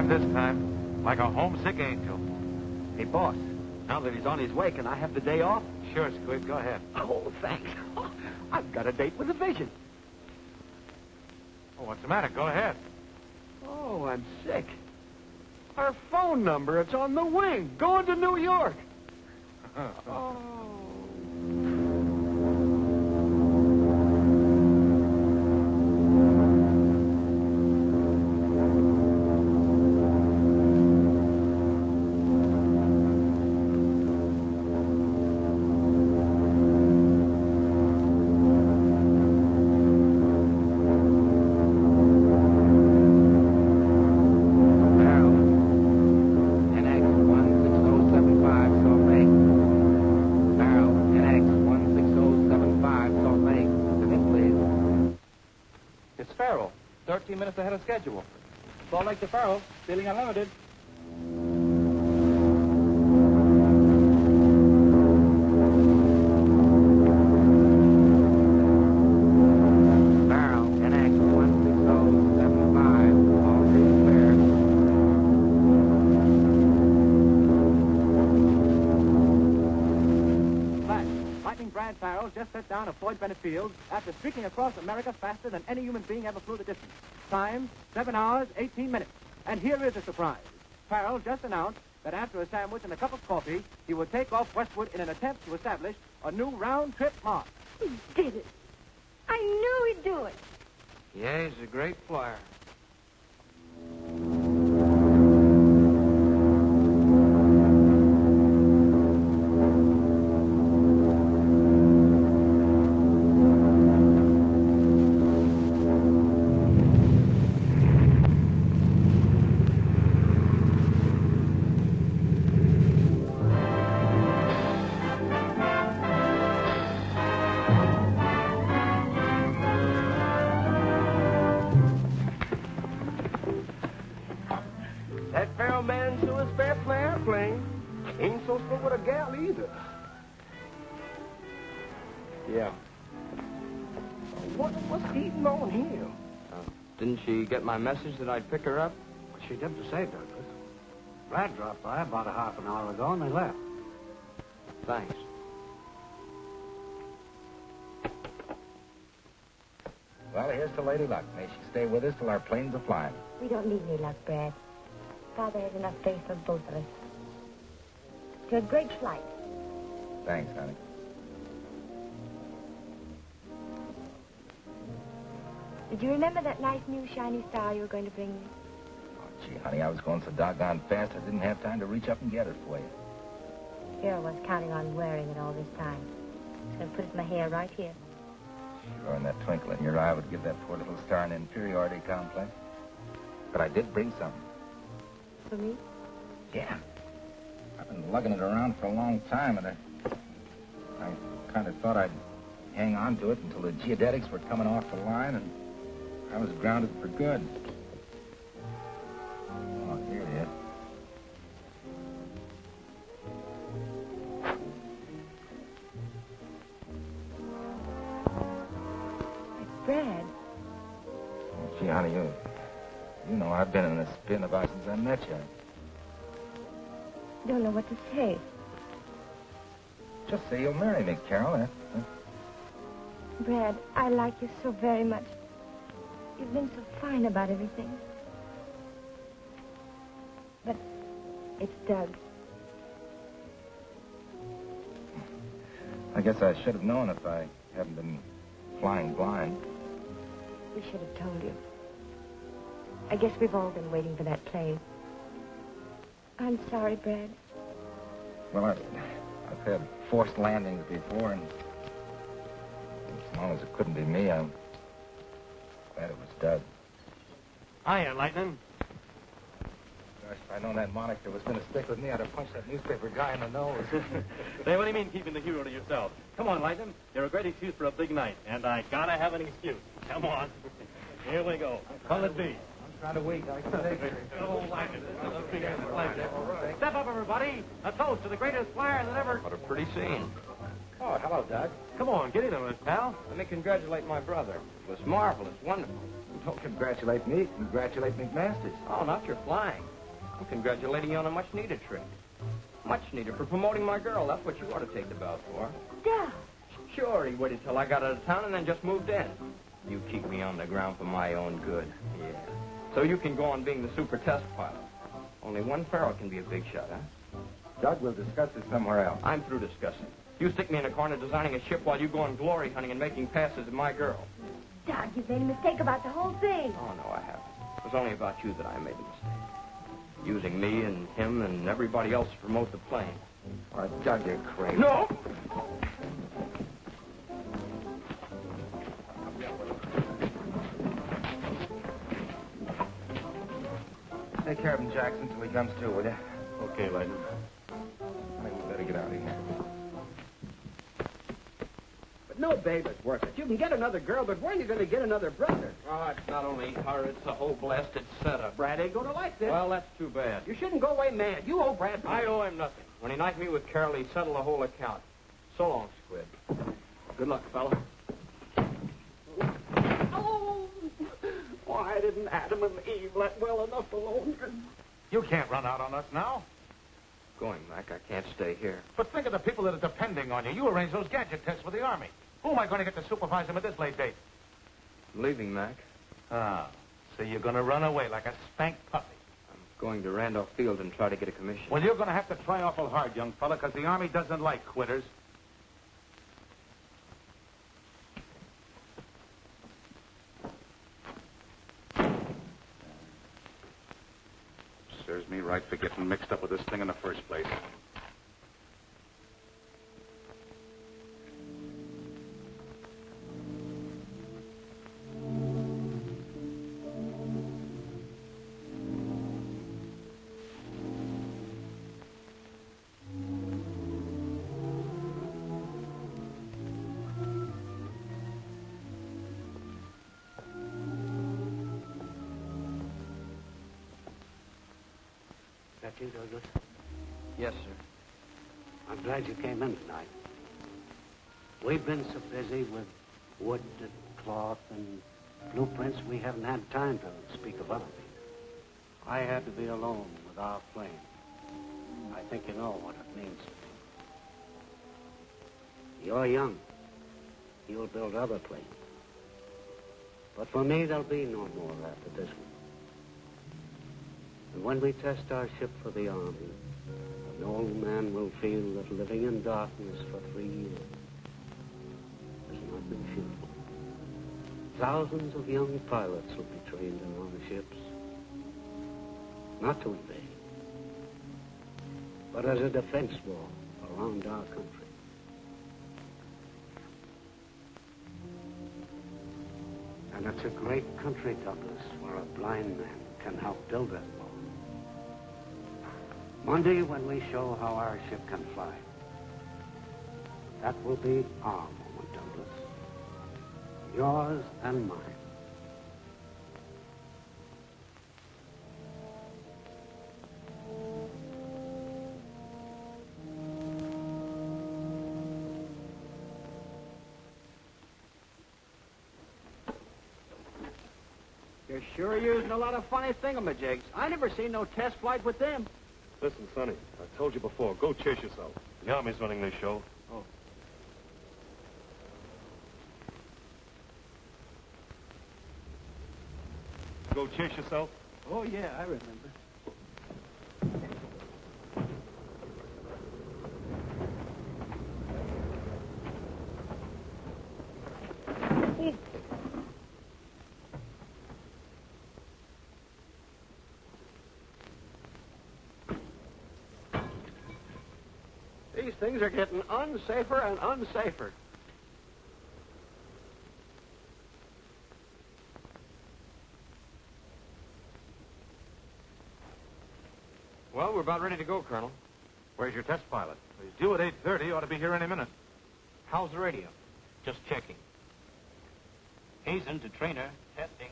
Speaker 5: This time, like a homesick angel.
Speaker 2: Hey, boss, now that he's on his way, can I have the day off?
Speaker 5: Sure, Squid, go ahead.
Speaker 2: Oh, thanks. I've got a date with a vision.
Speaker 5: Oh, what's the matter? Go ahead.
Speaker 2: Oh, I'm sick. Her phone number, it's on the wing, going to New York. Oh.
Speaker 10: It's Farrell, 13 minutes ahead of schedule. Salt Lake to Farrell, feeling unlimited.
Speaker 7: Barrel, NX 16075, all green clear.
Speaker 12: Flash. Lightning Brad Farrell just set down at Floyd Bennett Field after streaking across America faster than any human being ever flew the distance. Time, 7 hours, 18 minutes. And here is a surprise. Farrell just announced that after a sandwich and a cup of coffee, he would take off westward in an attempt to establish a new round-trip mark.
Speaker 6: He did it. I knew he'd do it.
Speaker 1: Yeah, he's a great flyer.
Speaker 7: That Farrell man sure is fair play airplane. Ain't so slow with a gal either.
Speaker 1: Yeah.
Speaker 7: What's eating on him?
Speaker 1: Didn't she get my message that I'd pick her up?
Speaker 2: She didn't say, Douglas. Brad dropped by about a half an hour ago, and they left.
Speaker 1: Thanks.
Speaker 7: Well, here's to Lady Luck. May she stay with us till our planes are flying.
Speaker 6: We don't need any luck, Brad. Father has enough faith for both of us. To a great flight.
Speaker 7: Thanks, honey.
Speaker 6: Did you remember that nice new shiny star you were going to bring me?
Speaker 7: Oh, gee, honey, I was going so doggone fast I didn't have time to reach up and get it for you.
Speaker 6: Here I was counting on wearing it all this time. I was going to put it in my hair right here.
Speaker 7: Sure, and that twinkle in your eye would give that poor little star an inferiority complex. But I did bring something.
Speaker 6: For me?
Speaker 7: Yeah. I've been lugging it around for a long time, and I kind of thought I'd hang on to it until the geodetics were coming off the line, and I was grounded for good. Oh, here it is.
Speaker 6: Brad.
Speaker 7: Gee, honey, you know I've been in this spin about since I met you.
Speaker 6: Don't know what to say.
Speaker 7: Just say you'll marry me, Carol.
Speaker 6: Brad, I like you so very much. You've been so fine about everything. But it's Doug.
Speaker 7: I guess I should have known if I hadn't been flying blind.
Speaker 6: We should have told you. I guess we've all been waiting for that plane. I'm sorry, Brad.
Speaker 7: Well, I've had forced landings before, and as long as it couldn't be me, I'm glad it was Doug.
Speaker 10: Hiya, Lightning.
Speaker 7: Gosh, if I'd known that moniker was going to stick with me, I'd have punched that newspaper guy in the nose.
Speaker 10: Say, what do you mean keeping the hero to yourself? Come on, Lightning. You're a great excuse for a big night, and I gotta have an excuse. Come on. Here we go. Come it be.
Speaker 7: Trying to wait. I can take
Speaker 12: Step up, everybody. A toast to the greatest flyer that ever...
Speaker 1: What a pretty scene.
Speaker 12: Oh, hello, Doug. Come on, get in on it, pal.
Speaker 1: Let me congratulate my brother. It was marvelous, wonderful.
Speaker 7: Don't congratulate me. Congratulate McMasters.
Speaker 1: Oh, not your flying. I'm congratulating you on a much-needed trip. Much needed for promoting my girl. That's what you ought to take the bow for.
Speaker 6: Doug.
Speaker 1: Sure, he waited till I got out of town and then just moved in. You keep me on the ground for my own good. Yeah. So you can go on being the super test pilot. Only one Farrell can be a big shot, huh?
Speaker 7: Doug, we'll discuss this somewhere else.
Speaker 1: I'm through discussing. You stick me in a corner designing a ship while you go on glory hunting and making passes at my girl.
Speaker 6: Doug, you've made a mistake about the whole thing.
Speaker 1: Oh, no, I haven't. It was only about you that I made a mistake. Using me and him and everybody else to promote the plane.
Speaker 7: All right, Doug, you're crazy.
Speaker 1: No!
Speaker 7: Take care of him, Jackson, till he comes to, will you?
Speaker 10: Okay, Lightning.
Speaker 7: I think we better get out of here.
Speaker 2: But no babe is worth it. You can get another girl, but where are you going to get another brother?
Speaker 1: Oh, it's not only her, it's the whole blasted setup.
Speaker 2: Brad ain't going to like this.
Speaker 1: Well, that's too bad.
Speaker 2: You shouldn't go away mad. You owe Brad...
Speaker 1: I owe him nothing. When he knifed me with Carol, he settled the whole account. So long, Squid. Good luck, fella.
Speaker 2: Oh, why didn't Adam and Eve let well enough alone?
Speaker 5: You can't run out on us now.
Speaker 1: Going, Mac. I can't stay here.
Speaker 5: But think of the people that are depending on you. You arranged those gadget tests for the Army. Who am I going to get to supervise them at this late date?
Speaker 1: I'm leaving, Mac.
Speaker 5: Ah, so you're going to run away like a spanked puppy.
Speaker 1: I'm going to Randolph Field and try to get a commission.
Speaker 5: Well, you're going to have to try awful hard, young fella, because the Army doesn't like quitters. Serves me right for getting mixed up with this thing in the first place.
Speaker 2: That you, Douglas?
Speaker 1: Yes, sir.
Speaker 2: I'm glad you came in tonight. We've been so busy with wood and cloth and blueprints, we haven't had time to speak of other things. I had to be alone with our plane. I think you know what it means. You're young. You'll build other planes. But for me, there'll be no more after this one. And when we test our ship for the Army, an old man will feel that living in darkness for 3 years is nothing futile. Thousands of young pilots will be trained in our ships, not to invade, but as a defense wall around our country. And it's a great country, Douglas, where a blind man can help build that wall. Monday, when we show how our ship can fly, that will be our moment, Douglas. Yours and mine.
Speaker 12: You're sure using a lot of funny thingamajigs. I never seen no test flight with them.
Speaker 5: Listen, Sonny, I told you before, go chase yourself. The Army's running this show.
Speaker 12: Oh.
Speaker 5: Go chase yourself?
Speaker 12: Oh, yeah, I remember.
Speaker 2: These things are getting unsafer and unsafer.
Speaker 5: Well, we're about ready to go, Colonel.
Speaker 8: Where's your test pilot?
Speaker 5: He's due at 8:30. Ought to be here any minute.
Speaker 10: How's the radio? Just checking. Hazen to trainer. Testing.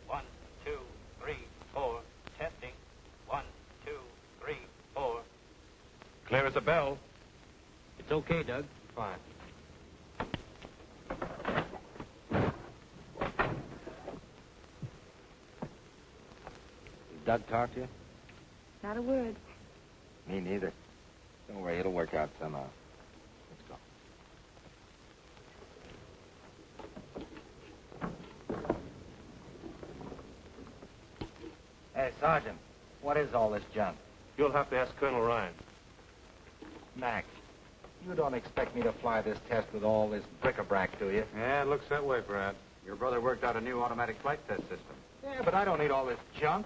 Speaker 10: 1, 2, 3, 4. Testing. 1, 2, 3, 4.
Speaker 5: Clear as a bell.
Speaker 10: It's okay, Doug.
Speaker 5: Fine.
Speaker 7: Did Doug talk to you?
Speaker 6: Not a word.
Speaker 7: Me neither. Don't worry, it'll work out somehow. Let's go. Hey, Sergeant, what is all this junk?
Speaker 5: You'll have to ask Colonel Ryan.
Speaker 7: Mac, you don't expect me to fly this test with all this bric-a-brac, do you?
Speaker 4: Yeah, it looks that way, Brad. Your brother worked out a new automatic flight test system.
Speaker 7: Yeah, but I don't need all this junk.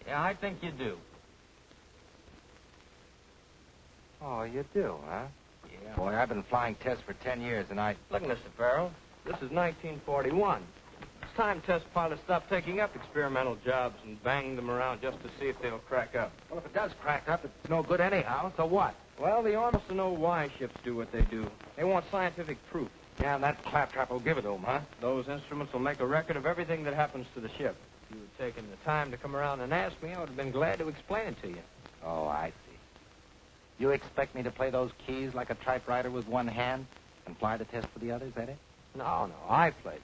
Speaker 10: Yeah, I think you do.
Speaker 7: Oh, you do, huh?
Speaker 10: Yeah.
Speaker 7: Boy, I've been flying tests for 10 years, and
Speaker 1: Look, Mr. Farrell, this is 1941. It's time test pilots stop taking up experimental jobs and banging them around just to see if they'll crack up.
Speaker 7: Well, if it does crack up, it's no good anyhow, so what?
Speaker 1: Well, the Army wants to know why ships do what they do. They want scientific proof.
Speaker 7: Yeah, and that claptrap will give it to them, huh?
Speaker 1: Those instruments will make a record of everything that happens to the ship. If you had taken the time to come around and ask me, I would have been glad to explain it to you.
Speaker 7: Oh, I see. You expect me to play those keys like a typewriter with one hand and fly the test for the others, that it?
Speaker 1: No, I play them.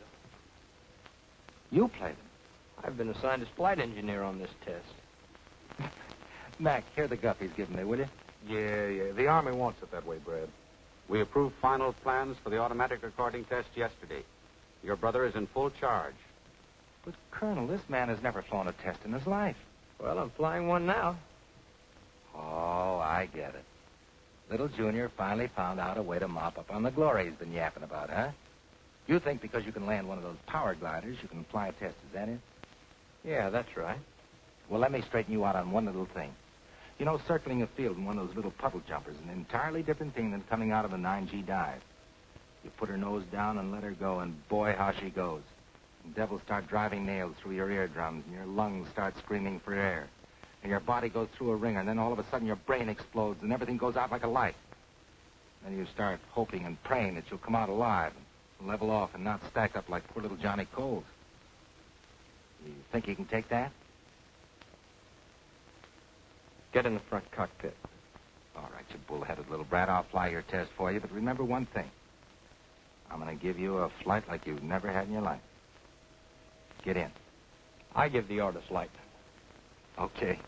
Speaker 7: You play them?
Speaker 1: I've been assigned as flight engineer on this test.
Speaker 7: Mac, here the guff he's given me, will you?
Speaker 4: Yeah. The Army wants it that way, Brad. We approved final plans for the automatic recording test yesterday. Your brother is in full charge.
Speaker 7: But, Colonel, this man has never flown a test in his life.
Speaker 1: Well, I'm flying one now.
Speaker 7: Oh, I get it. Little Junior finally found out a way to mop up on the glory he's been yapping about, huh? You think because you can land one of those power gliders, you can fly a test, is that it?
Speaker 1: Yeah, that's right.
Speaker 7: Well, let me straighten you out on one little thing. You know, circling a field in one of those little puddle jumpers is an entirely different thing than coming out of a 9G dive. You put her nose down and let her go, and boy, how she goes. The devils start driving nails through your eardrums, and your lungs start screaming for air. And your body goes through a ringer, and then all of a sudden your brain explodes, and everything goes out like a light. Then you start hoping and praying that you'll come out alive and level off and not stack up like poor little Johnny Coles. You think you can take that?
Speaker 1: Get in the front cockpit.
Speaker 7: All right, you bull-headed little brat. I'll fly your test for you, but remember one thing. I'm going to give you a flight like you've never had in your life. Get in.
Speaker 1: I give the orders, Light.
Speaker 7: Okay.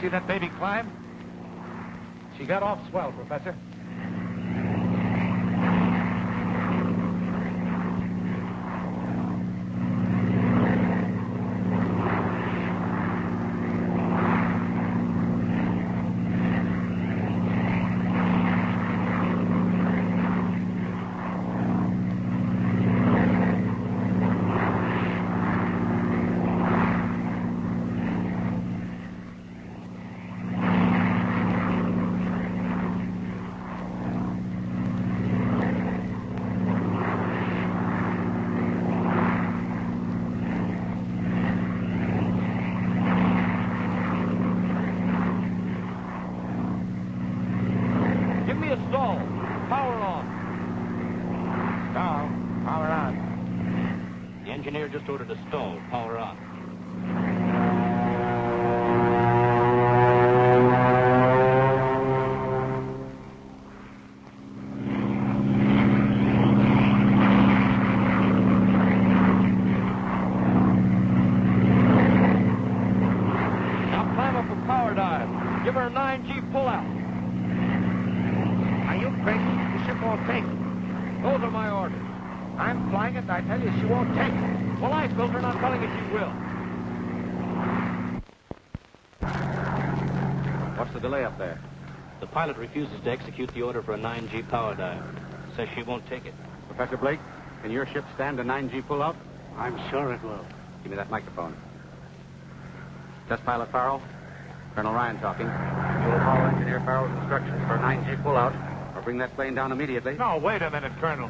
Speaker 5: See that baby climb? She got off swell, Professor.
Speaker 8: Just ordered a stall. Power on.
Speaker 1: Now climb up a power dive. Give her a 9G pullout.
Speaker 7: Are you crazy? The ship won't take it.
Speaker 1: Those are my orders.
Speaker 7: I'm flying it, and I tell you, she won't take it.
Speaker 1: Well, I built her, not telling you she will.
Speaker 2: What's the delay up there?
Speaker 8: The pilot refuses to execute the order for a 9G power dive. Says she won't take it.
Speaker 2: Professor Blake, can your ship stand a 9G pullout?
Speaker 12: I'm sure it will.
Speaker 2: Give me that microphone. Test pilot Farrell. Colonel Ryan talking. You will follow Engineer Farrell's instructions for a 9G pullout, or bring that plane down immediately.
Speaker 5: No, wait a minute, Colonel.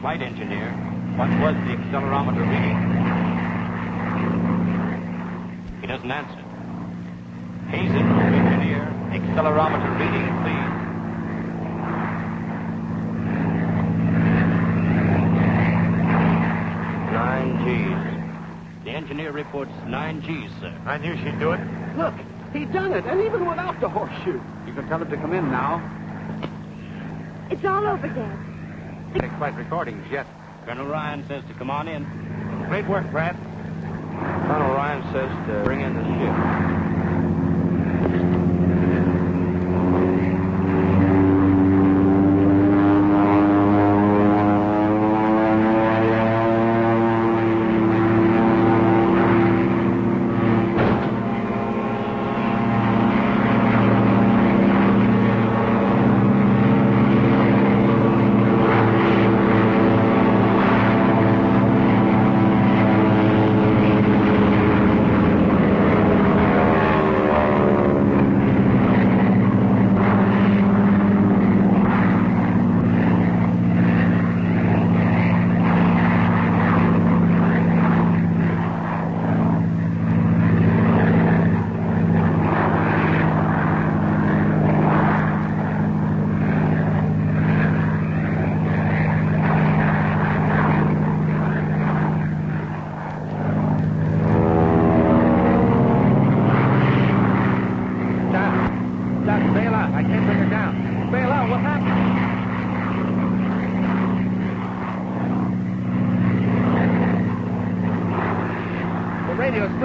Speaker 8: flight engineer. What was the accelerometer reading? He doesn't answer. Hazen, engineer, accelerometer reading, please. The engineer reports 9 Gs, sir.
Speaker 5: I knew she'd do it.
Speaker 2: Look, he done it, and even without the horseshoe. You can tell him to come in now.
Speaker 6: It's all over, Dad.
Speaker 2: Take flight recordings yet.
Speaker 10: Colonel Ryan says to come on in.
Speaker 2: Great work, Brad.
Speaker 1: Colonel Ryan says to bring in the ship.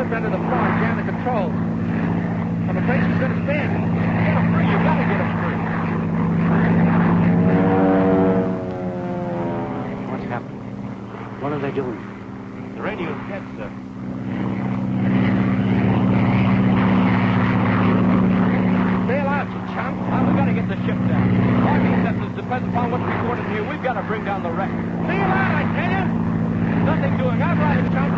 Speaker 12: Under the floor and jam the controls. I'm afraid she's going to spin. Get her free. You got to get her free. What's happening? What are they doing?
Speaker 10: The radio's dead, sir.
Speaker 12: Bail out, you chump.
Speaker 10: We got to get the ship down. Army acceptance depends upon what's recorded here. We've got to bring down the wreck.
Speaker 12: Bail out, I tell you.
Speaker 10: Nothing doing. I'm right, chump.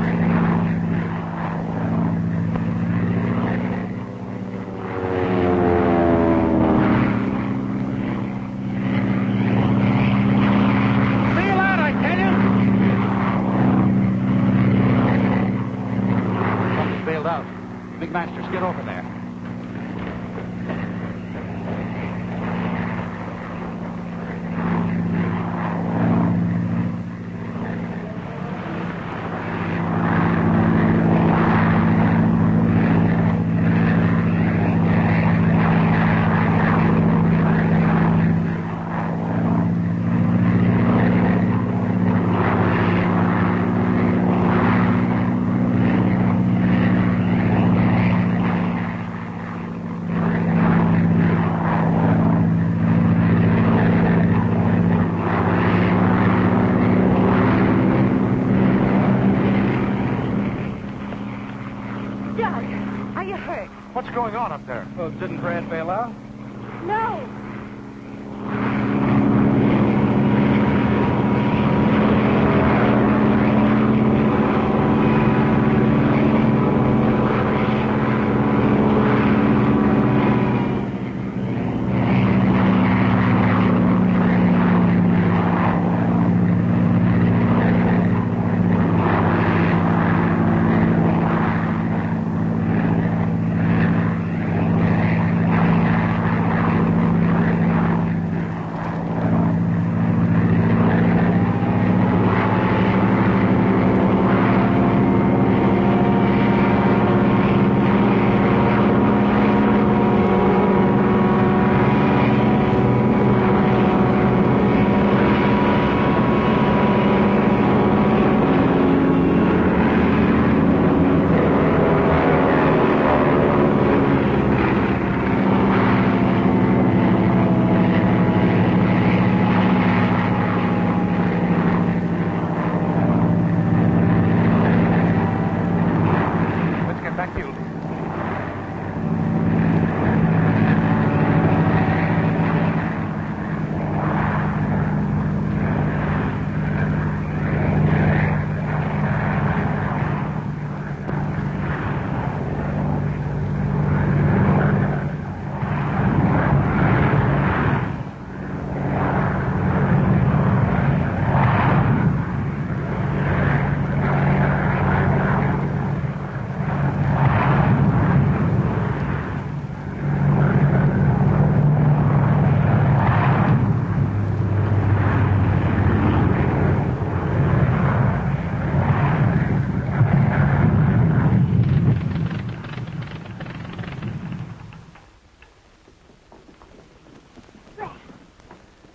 Speaker 2: Big Masters, get over there.
Speaker 5: What's going on up there?
Speaker 12: Oh, didn't Brad bail out?
Speaker 3: No.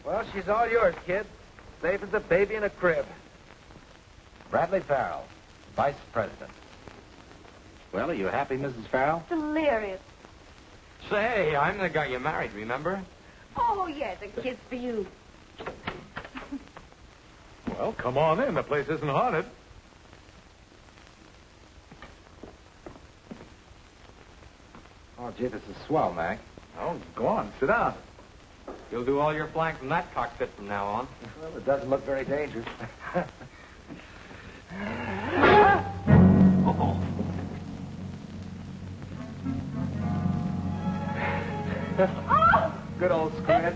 Speaker 12: Well, she's all yours, kid. Safe as a baby in a crib.
Speaker 7: Bradley Farrell, Vice President. Well, are you happy, Mrs. Farrell?
Speaker 11: Delirious.
Speaker 1: Say, I'm the guy you married, remember?
Speaker 11: Oh, yes, a kiss for you.
Speaker 5: Well, come on in. The place isn't haunted.
Speaker 7: Oh, gee, this is swell, Mac.
Speaker 1: Oh, go on, sit down. You'll do all your flying from that cockpit from now on.
Speaker 7: Well, it doesn't look very dangerous.
Speaker 1: Good old squid.